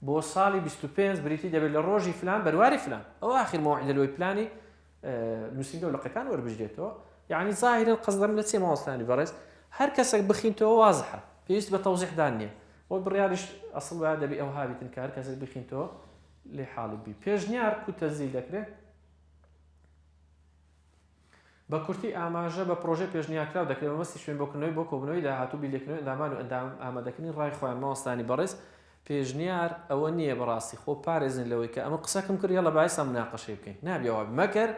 بۆ ساڵی 25 بریتی دەبێت لە ڕۆژی فلان بەرواری فلان ئەو آخر مەوعیدە لەوەی پلانی نووسینگە و لەقەکان وەربژدێتەوە یعنی ظاهرن قەزدەم لە چێ ماوەستانی بەڕێز هەر کەسێک بخینتەوە وازحە پێویست بە تەوزیحدان نییە بۆ بڕیاریش ئەسڵ وایە دەبی ئەو هابیتن کار کەسێک بخینتەوە لێ حاڵی بی پێشنیار کو تەسجیل دەکرێت بە کورتی ئاماژە بە پرۆژە پێشنیارکراو دەکرێت بەمەستی شوێن بۆکردنەوەی بۆ کۆبوونەوەی داهاتوو بیلێکردنەوەی ئەندامان و ئەندام ئامادەکردنی ڕای خۆیان ماوەستانی بەڕێز پێشنیار ئەوە نییە بەڕاستی خۆ پارێزن لەوەی کە ئەمە قسەکەم کرد یەڵە باعث مناقەشەی بکەین نابێەوە مەگەر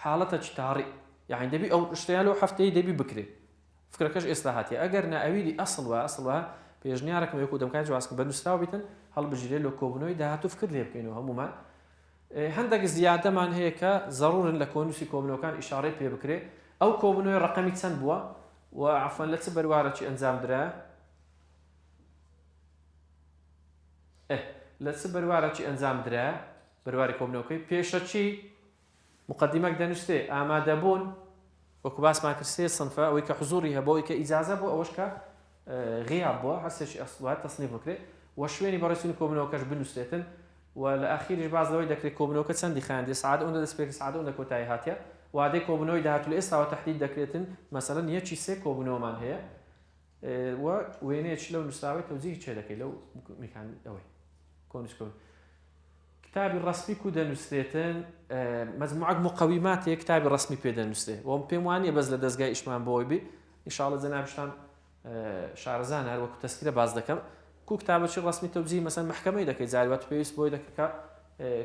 حاڵەتە چتاری یعنی دەبی ئەو شتیان لەو هەفتەیە دەبی بکرێت فکرەکەش ئێستا هاتیە ئەگەر نائەویلی ئەسڵ وە پێشنیارێکم یەکو دەمکات جواسکە بە نووسراو بیتن هەڵبژێت لە کۆبوونەوەی داهاتوو فکر لێ بکەینەوە هەمومان هەندێک زیادەمان هەیە کە ضرورن لە کۆنووسی کۆبوونەوەکان ئیشارەی پێ بکرێت ئەو کۆبوونەوەی ڕقەمی چەند بووە و عەفوەن لە چ بەروارەکی ئەنجامدرا لە چ بەروارەکی ئەنجامدرا بەرواری کۆبوونەوەکەی پێشەچی مقدمەک دەنووسێ ئامادەبوون وەکو باسمان کرد سێ سنفە ئەوەی کە حزوری هەبوو ئەوەی کە ئیجازە بوو ئەوەش کە غیاب بووە هەستێکی ئەسڵات تەصنیف بکرێت و شوێنی بەڕێوەچوونی کۆبوونەوەکەش بنووسێتن و لە ئاخیریش باز لەوەی دەکرێت کۆبوونەوەکە چەندی خاندێ سعات ئەوەندە دەستپێکی سعات ئەوەندە کۆتایی هاتیە وادەی کۆبوونەوەی داهاتوو لە ئێستاوە تەحدید دەکرێتن مەسەڵەن یەکی سێ کۆبوونەوەمان هەیە و وێنەیەکی لەو نووسراوی تەوزیحی چێ دەکەی لەو میکان ئەوەی کۆنووسکۆ کتابی ڕسمی کو دەنووسێتن مەجموعەک مقەویمات هەیە کتابی ڕسمی پێ دەنووسێ و پێم وانییە بەس لە دەستگای ئیشمان بۆی بی ئینشاڵڵا جەنابشتان شارەزان هەر وەکو تەسکیرە باز دەکەم کو کتابەکی ڕسمی تەوزیح مەسەن محکەمەی دەکەی جاریوات پێویست بۆی دەکەکە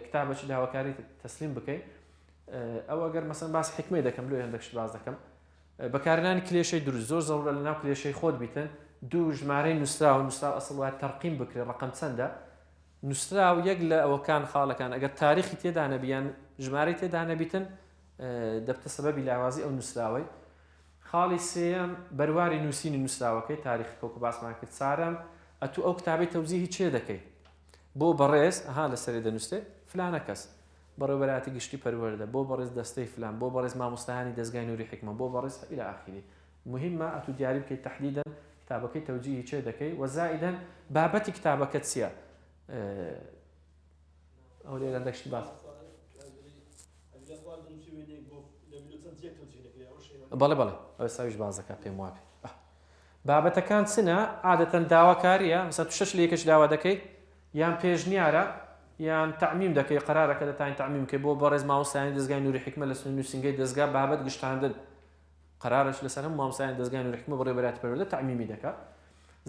کتابەکی داواکاری تەسلیم بکەی ئەو ئەگەر مەسەن باس حکمەی دەکەم لێ هەندێکش باز دەکەم بەکارهێنانی کلێشەی دروست زۆر زەڕورە لە ناو کلێشەی خۆت بیتن دوو ژمارەی نووسراوە نووسراو ئەسڵ وایە تەرقیم بکرێت ڕقم چەندە نووسراو یەک لە ئەوەکان خاڵەکان ئەگەر تاریخی تێدا نەبیان ژمارەی تێدا نەبیتن دەبتە سەبەبی لاوازی ئەو نووسراوەی خاڵی سێەم بەرواری نووسینی نووسراوەکەی تاریخی کەوکو باسمان کرد چارەم ئەتوو ئەو کتابەی تەوزیحی چێ دەکەی بۆ بەڕێز ئەها لەسەرێ دەنووسێ فلانە کەس بەڕێوەبەراتی گشتی پەروەردە بۆ بەڕێز دەستەی فلان بۆ بەڕێز مامۆستایانی دەستگای نووری حکمە بۆ بەڕێز إلى آخره مهمە ئەتوو دیاری بکەیت تەحدیداً کتابەکەی تەوجیهی چێ دەکەی و زائیداً بابەتی کتابەکەت چییە ئەو لێرە هەندێکشتی باس بەڵێ بەڵێ ئەو ساویش باز دەکات پێم وابێ بابەتەکان چنە عادەتەن داواکاریە مەسەڵەن تو شەش لە یەکەش داوا دەکەی یان پێشنیارە یان تەعمیم دەکەی قەرارەکە دەتوانین تەعمیم بکەی بۆ بەڕێز مامۆستایانی دەستگای نووری حکمە لە نووسینگەی دەستگا بابەت گشتاندن قرارش لەسەر هەموو مامۆستایان دەستگای نوێڕحکمە بەڕێوە بەلایەتی پەروەردە تعمیمی دەکات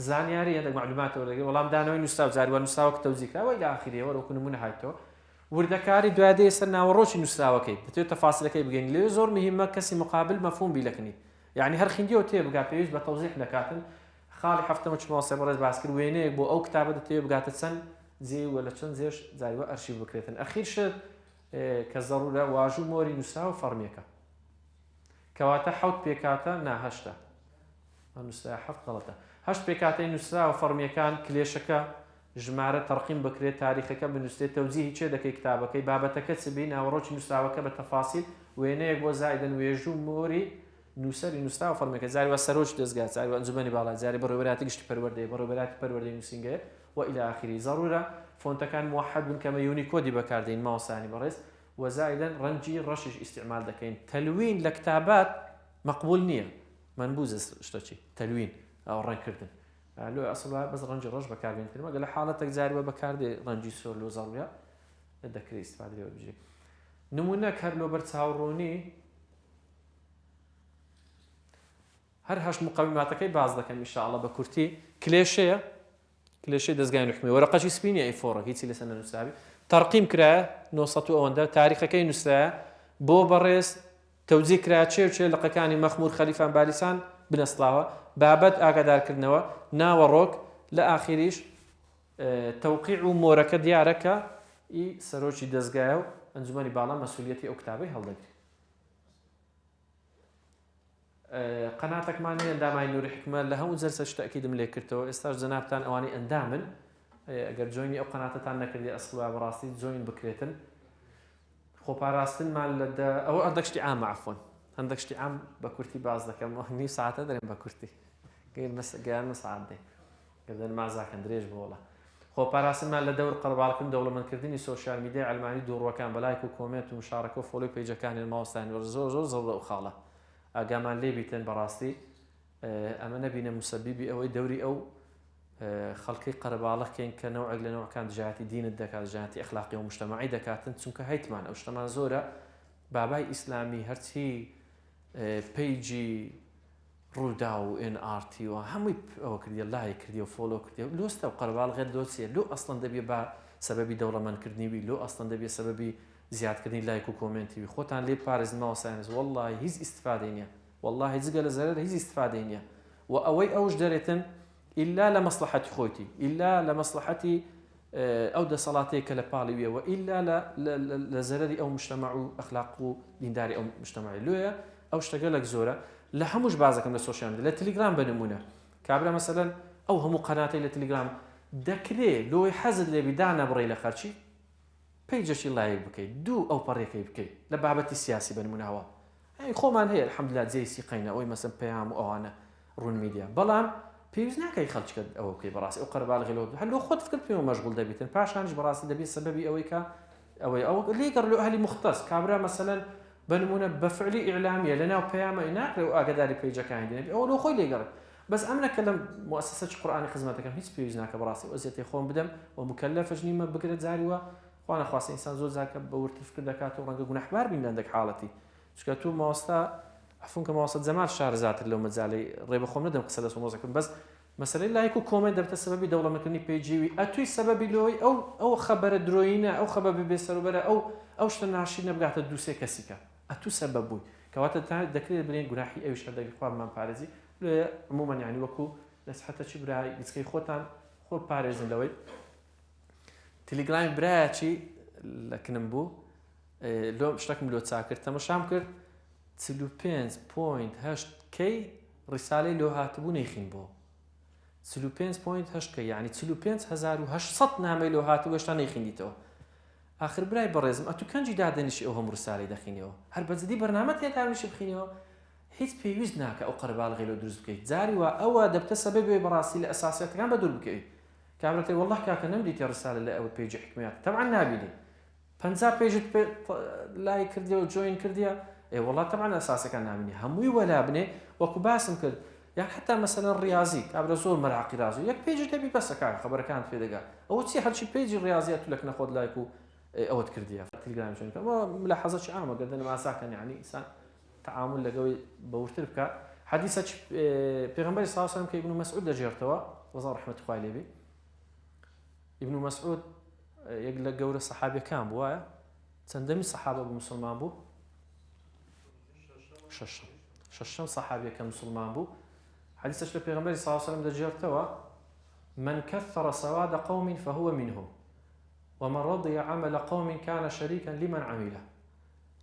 زانیاری هەندێک معلوماتەوە دەگەێت وەڵام دانەوەی نووستا و جاریوە نووسراوە تەوزیکراوە إلى آخره وەرەوەکو نمونە هاتەوە وردەکاری دوادەیە سەر ناوەڕۆکی نووسراوەکەی دەتوێت تەفاسیلەکەی بگەین لێ زۆر مهمە کەسی مقابل مەفهوم بیلەکنی یعنی هەر خیندیەوە تێبگا پێویست بە تەوزیح نەکاتن خاڵی هەفتەمە چماوەسێ بەڕێز باسکرد وێنەیەک بۆ ئەو کتابە دەتوێت بگاتە چەند جێ وە لە چەند جێش جاریوە ئەرشیڤ بکرێتن ئەخیر شت کە زەڕورە واژوو مۆری نووسراوە فەرمیەکە کەواتە حەوت پێکاتە ناهەشتە نووسرا حەفت غەڵەتە هەشت پێکاتەی نووسراوە فەرمیەکان کلێشەکە ژمارە تەرقیم بکرێت تاریخەکە بنووسێت تەوزیهی چێ دەکەی کتابەکەی بابەتەکە چ بی ناوەڕۆکی نووسراوەکە بە تەفاسیل وێنەیەک بۆ زایدە نوێژوو مۆری نووسری نووسراوە فەرمیەکە جاریوە سەرۆکی دەستگا جاریوە ئەنجومەنی باڵا جاری بەڕێوەبەراتی گشتی پەروەردەی بەڕێوەبەراتی پەروەردەی نووسینگەیە و إلى آخره ضرورة فۆنتەکان موحد بن کەمە یونیکۆدی بەکاردێن ماوەسانی بەڕێز وزائدا ڕەنجی ڕەشیش استعمال دەکەین تەلوین لە کتابات مەقبول نییە منبوذە شتەچی تەلوین ئەو ڕێکردن لۆ ئەسڵا بەس ڕەنجی ڕەش بەکاربێنێت مەگە لە حاڵەتێک جاریوە بەکاردێ ڕەنجی سۆر لۆ زەڕویە دەکرێت ئیستفادە لێوە بژێ نمونەک هەر لۆ بەر چاوەڕوونی هەر هەشت مقەویماتەکەی باز دەکەم ئینشاءڵڵا بە کورتی کلێشەیە کلێشەی دەستگای نوحکمی وەرەقەشی سپینی ئەیفۆڕە هیچی لەسەر نەنووسراوی تەرقیم کرایە 900 ئەوەندە تاریخەکەی نووسرایە بۆ بەڕێز تەوزیع کرا چێ و چێ لەقەکانی مەخمور خەلیفان بالیسان بنەسڵاوە بابەت ئاگادارکردنەوە ناوەڕۆک لە ئاخریش تەوقیع و مۆرەکە دیارەکە ئی سەرۆکی دەستگایە و ئەنجومەنی باڵا مەسئولیەتی ئەو کتابەی هەڵدەگرێت قەناتێکمان هەیە ئەندامانی نووری حکمە لە هەموو جەلسە شتەکیدم لێ کردەوە ئێستاش جەنابتان ئەوانەی ئەندامن ئەگەر جۆینی ئەو قەناتەتان نەکردی ئەسڵا بەڕاستی جۆین بکرێتن خۆپاراستنمان لەدە ئەوە هەندێک شتی عامە عەفوەن هەندێک شتی عام بە کورتی باز دەکەم نیو ساعتە دەرێن بە کورتی گەیان ساعت دێ گردن مازاکەن درێژ بۆڵە خۆپاراستنمان لە دەور قەرەباڵکردن دەوڵەمەندکردنی سۆشیال میدیای ئەلمانی دووڕوەکان بە لایک و کۆمنت و مشارەکە و فۆلۆی پەیجەکانی ماوەستانی زۆر زۆر زەڵە و خاڵە ئاگامان لێ بیتن بەڕاستی ئەمە نەبینە موسەبیبی ئەوەی دەوری ئەو خەڵکی قەرەباڵغکەین کە نەوعێک لە نەوەکان دژایەتی دینت دەکات دژایەتی ئەخلاقی و مجتەمەعی دەکاتن چونکە هەیتمان ئەو شتەمان زۆرە بابای ئیسلامی هەرچی پەیجی ڕوودا و NRT و هەمووی ئەوە کردیە لای کردی و فۆلۆ کردی و لۆستە و قەرەباڵغێت دۆچیە لۆ ئەسڵەن دەبێ بە سەبەبی دەوڵەمەندکردنیوی لۆ ئەسڵەن دەبێ سەبەبی زیادکردنی لایک و کۆمنتیوی خۆتان لێ پارێزنەوە ساینس والله هیچ ئیسیفادەی نییە والله جگە لە زەرەر هیچ ئیسیفادەی نییە و ئەوەی ئەوش دەرێتن إلا لمصلحة خوتي إلا لمصلحة أو دەسەڵاتەیە کە لە پاڵیویە و إلا لزەرەری ئەو مجتمع و ئەخلاق و دینداری ئەو مجتمعی لۆیە ئەو شتەگەلێک زۆرە لە هەمووش بازەکەم لە سۆشیال میدیا لە تەلێگرام بنمونە کابرا مەسەلەن ئەو هەموو قەناتەی لە تەلێگرام دەکرێت لۆی حەزت لێ بیدانە بڕێ لە خەرچی پەیجەشی لایک بکەیت دوو ئەو پەڕێکەی بکەیت لە بابەتی سیاسی بنمونەوە خۆمان هەیە الحەمدوللا جێسی قەینە ئەوی مەسەن پەیام و ئەوانە ڕوون میدیا بەڵام پێویست ناکەی خەڵکیت ئەوە بکەی بەڕاستی ئەو قەرەباڵغی لەوە هەلو خۆت کرد پێوە مەشغوڵ دەبیتن پاشانش بەڕاستی دەبێت سەبەبی ئەوەی کە ئەوەی ئەو لێگەڕ لە ئەهلی مختص کابرا مەسەلەن بنمونە بەفعلی ئیعلامیە لەناو پەیامە ناکرێ و ئاگاداری پەیجەکانی دێنێت ئەوە لۆ خۆی لێگەڕێت بەس ئەم نەکە لە مؤسسەی قورئانی خزمەتەکەم هیچ پێویست ناکە بەڕاستی وەزیەتی خۆم بدەم و مکەلەفش نیمە بگرێت جاریوە خوا نەخواستی ئینسان زۆر جاکە بە ورتفکر دەکاتەوە ڕەنگە گونەحبار بین لە هەندێک حاڵەتی چونکە تو ماوەستا عفوون کە ماوەستە جەمال شارەزاتر لەو مەجاڵەی ڕێ بە خۆم نەدەم قسە لە سۆمۆزەکەم بەس مەسەلەی لایک و کۆمنت دەبێتە سەبەبی دەوڵەمەندکردنی پێیجیوی ئەتوی سەبەبی لۆی ئەو خەبەرە درۆینە ئەو خەبەر بێسەروبەرە ئەو شتە ناشی نەبگاتە دووسێ کەسیکە ئەتوو سەبەب بووی کەواتە دەکرێت بڵێن گوناحی ئەویش هەردەگەی خوابمان پارێزی عموماً یعنی وەکو نەسیحەتەکی برای گچکەی خۆتان خۆ پارێزن لەوەی تەلێگرامی برایەکی لە کنم بوو لۆ شتێکم لۆ چاکرد تەماشام کرد 45.8K ڕیسالەی لۆ هاتبوو نەیخین بۆ 45.8K یعنی 45,800 نامەی لۆ هاتبوو هێشتا نەیخیندیتەوە آخر برای بەڕێزم ئەتو کەنجی دادەنیشی ئەو هەموو ڕیسالەی دەخینەوە هەر بەجددی بەرنامە تێداویشی بخینەوە هیچ پێویست ناکە ئەو قەرەباڵغی لۆ دروست بکەیت جاری وە ئەوە دەبتە سەبەبێ بەڕاستی لە ئەساسیەتەکان بە دوور بکەیت کابرەتەی والله کاکە نەمدیتە ڕیسالە لە ئەوە پێیجی حکمیات طبعا نابینی 50 پێیجت لای کردیەوە جۆین کردیە والله طبعا ئەساسەکان نابینی هەمووی وەلا بنێ وەکو باسم کرد یان حتا مەسەلەن ڕیاضی کابرا زۆر مەراقی رازی یەک پێیجت دەبی بەسەکە خەبەرەکان پێدەگات ئەوە چی هەرچی پێیجی ڕیاضیات تو لەکنە خۆت لایک و ئەوەت کردیە تەلێگرام چۆن کە ملاحەزەی عامە گەردەنە ماساکەن یعنی ئینسان تعامل لەگەڵی بەورتر بکە حەدیثە پێغەمبەری صلی الله علیه و سلم کە ابن مسعود دەجێڕتەوە وەزا ڕەحمەتی خوای لێبێ ابن مسعود یەک لە گەورە سەحابیەکان بوو وایە چەندەمی سەحابە بوو مسلمان بوو شەشەم سەحابیەکە مسلمان بوو حەدیثەش لە پێغەمبەری صلی الله علیه و سلم دەجێڕتەوە من كثر سواد قوم فهو منهم ومن رضي عمل قوم كان شريكا لمن عمله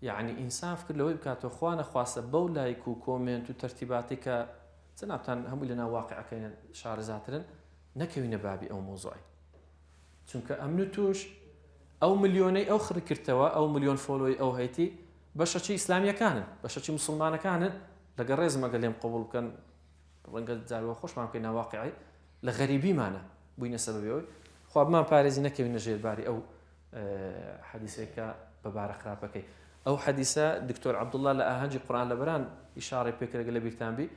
يعني إنسان فكر لو يبكاتو خوانا خواسة بولايك وكومنت وترتيباتك سنابتان هم لنا واقع كاين شعر زاترن نكوين بابي أو موضوعي چونك أمنتوش أو مليوني أو خركرتوا أو مليون فولوي أو هيتي باشا شي إسلامية كانن باشا شي مسلمان كانن لقريز ما قال لهم قبول كان رنقل زاروا خوش ما كاين واقعي لغريبي معنا بوين سببي خو ما باريزي نكوين نجير باري أو حديثك ببار خرابكي أو حديثة دكتور عبد الله لأهنج القرآن لبران إشارة بكرة قال بيرتان بي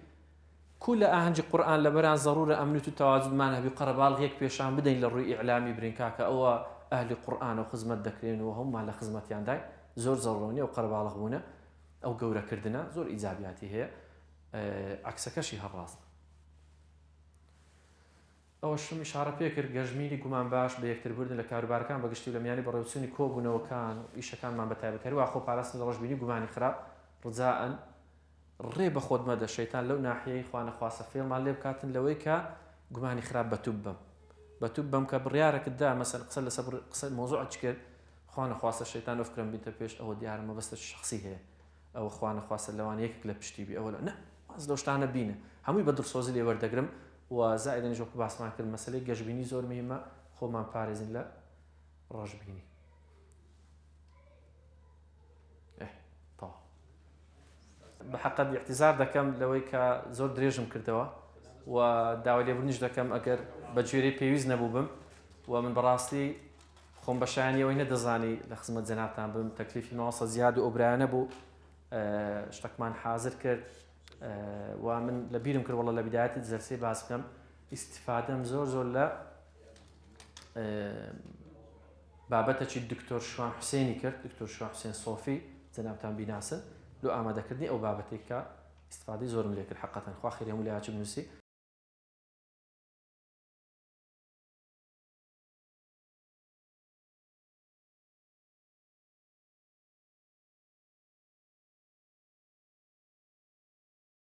كل أهنج القرآن لبران ضرورة أمنية التواجد معنا بقرب الغيك بيشان بدين للرؤي إعلامي برينكاكا أو أهل القرآن أو خدمة ذكرين وهم على خدمة يانداي زور ضروري أو قرب الغبونة أو جورة كردنا زور إيجابياتي هي عكسك شيء هالراس أو شو إشارة بكر جزميلي كمان باش بيكتر بردن لكاربار كان بقشتي لهم يعني بروسوني كوبنا وكان إيش كان ما بتعب كروا أخو بعرس الرجبيني كمان خراب رجاء الريب خود مدى الشيطان لو ناحية إخوان خاصة فيلم اللي بكاتن لويكا كمان خراب بتوبم كبريارك الدا مثلا قصل صبر قصل موضوع تشكل إخوان خاصة الشيطان أفكرهم بنت بيش أو ديار ما بس الشخصية أو إخوان خاصة اللوان يك لبشتي بي أولا لا أصلوش تاعنا بينا هم يبدر صوزي وردقرم وزائدا نجوك بحث معك المسألة جاجبيني زور مهمة خو ما بارزين لا رجبيني طبعا بحق باعتذار دكم لويك زور دريجم كردوا وداوي لي برنج دكم أجر بجوري بيوز نبوبم ومن براستي خم بشاني وين دزاني لخدمة زناتنا بم تكليف المواصل زيادة وبرانة بو اشتكمان حاضر كرد ومن لبيرم كر والله لبداية الجلسة باسكم استفادة زور لا بابتك الدكتور شوان حسيني كرد دكتور شوان حسين صوفي زنابتان بناسن لو آماده كردني أو بابتك استفادة زور مليك الحقيقة خو آخر يوم اللي عاجب نفسي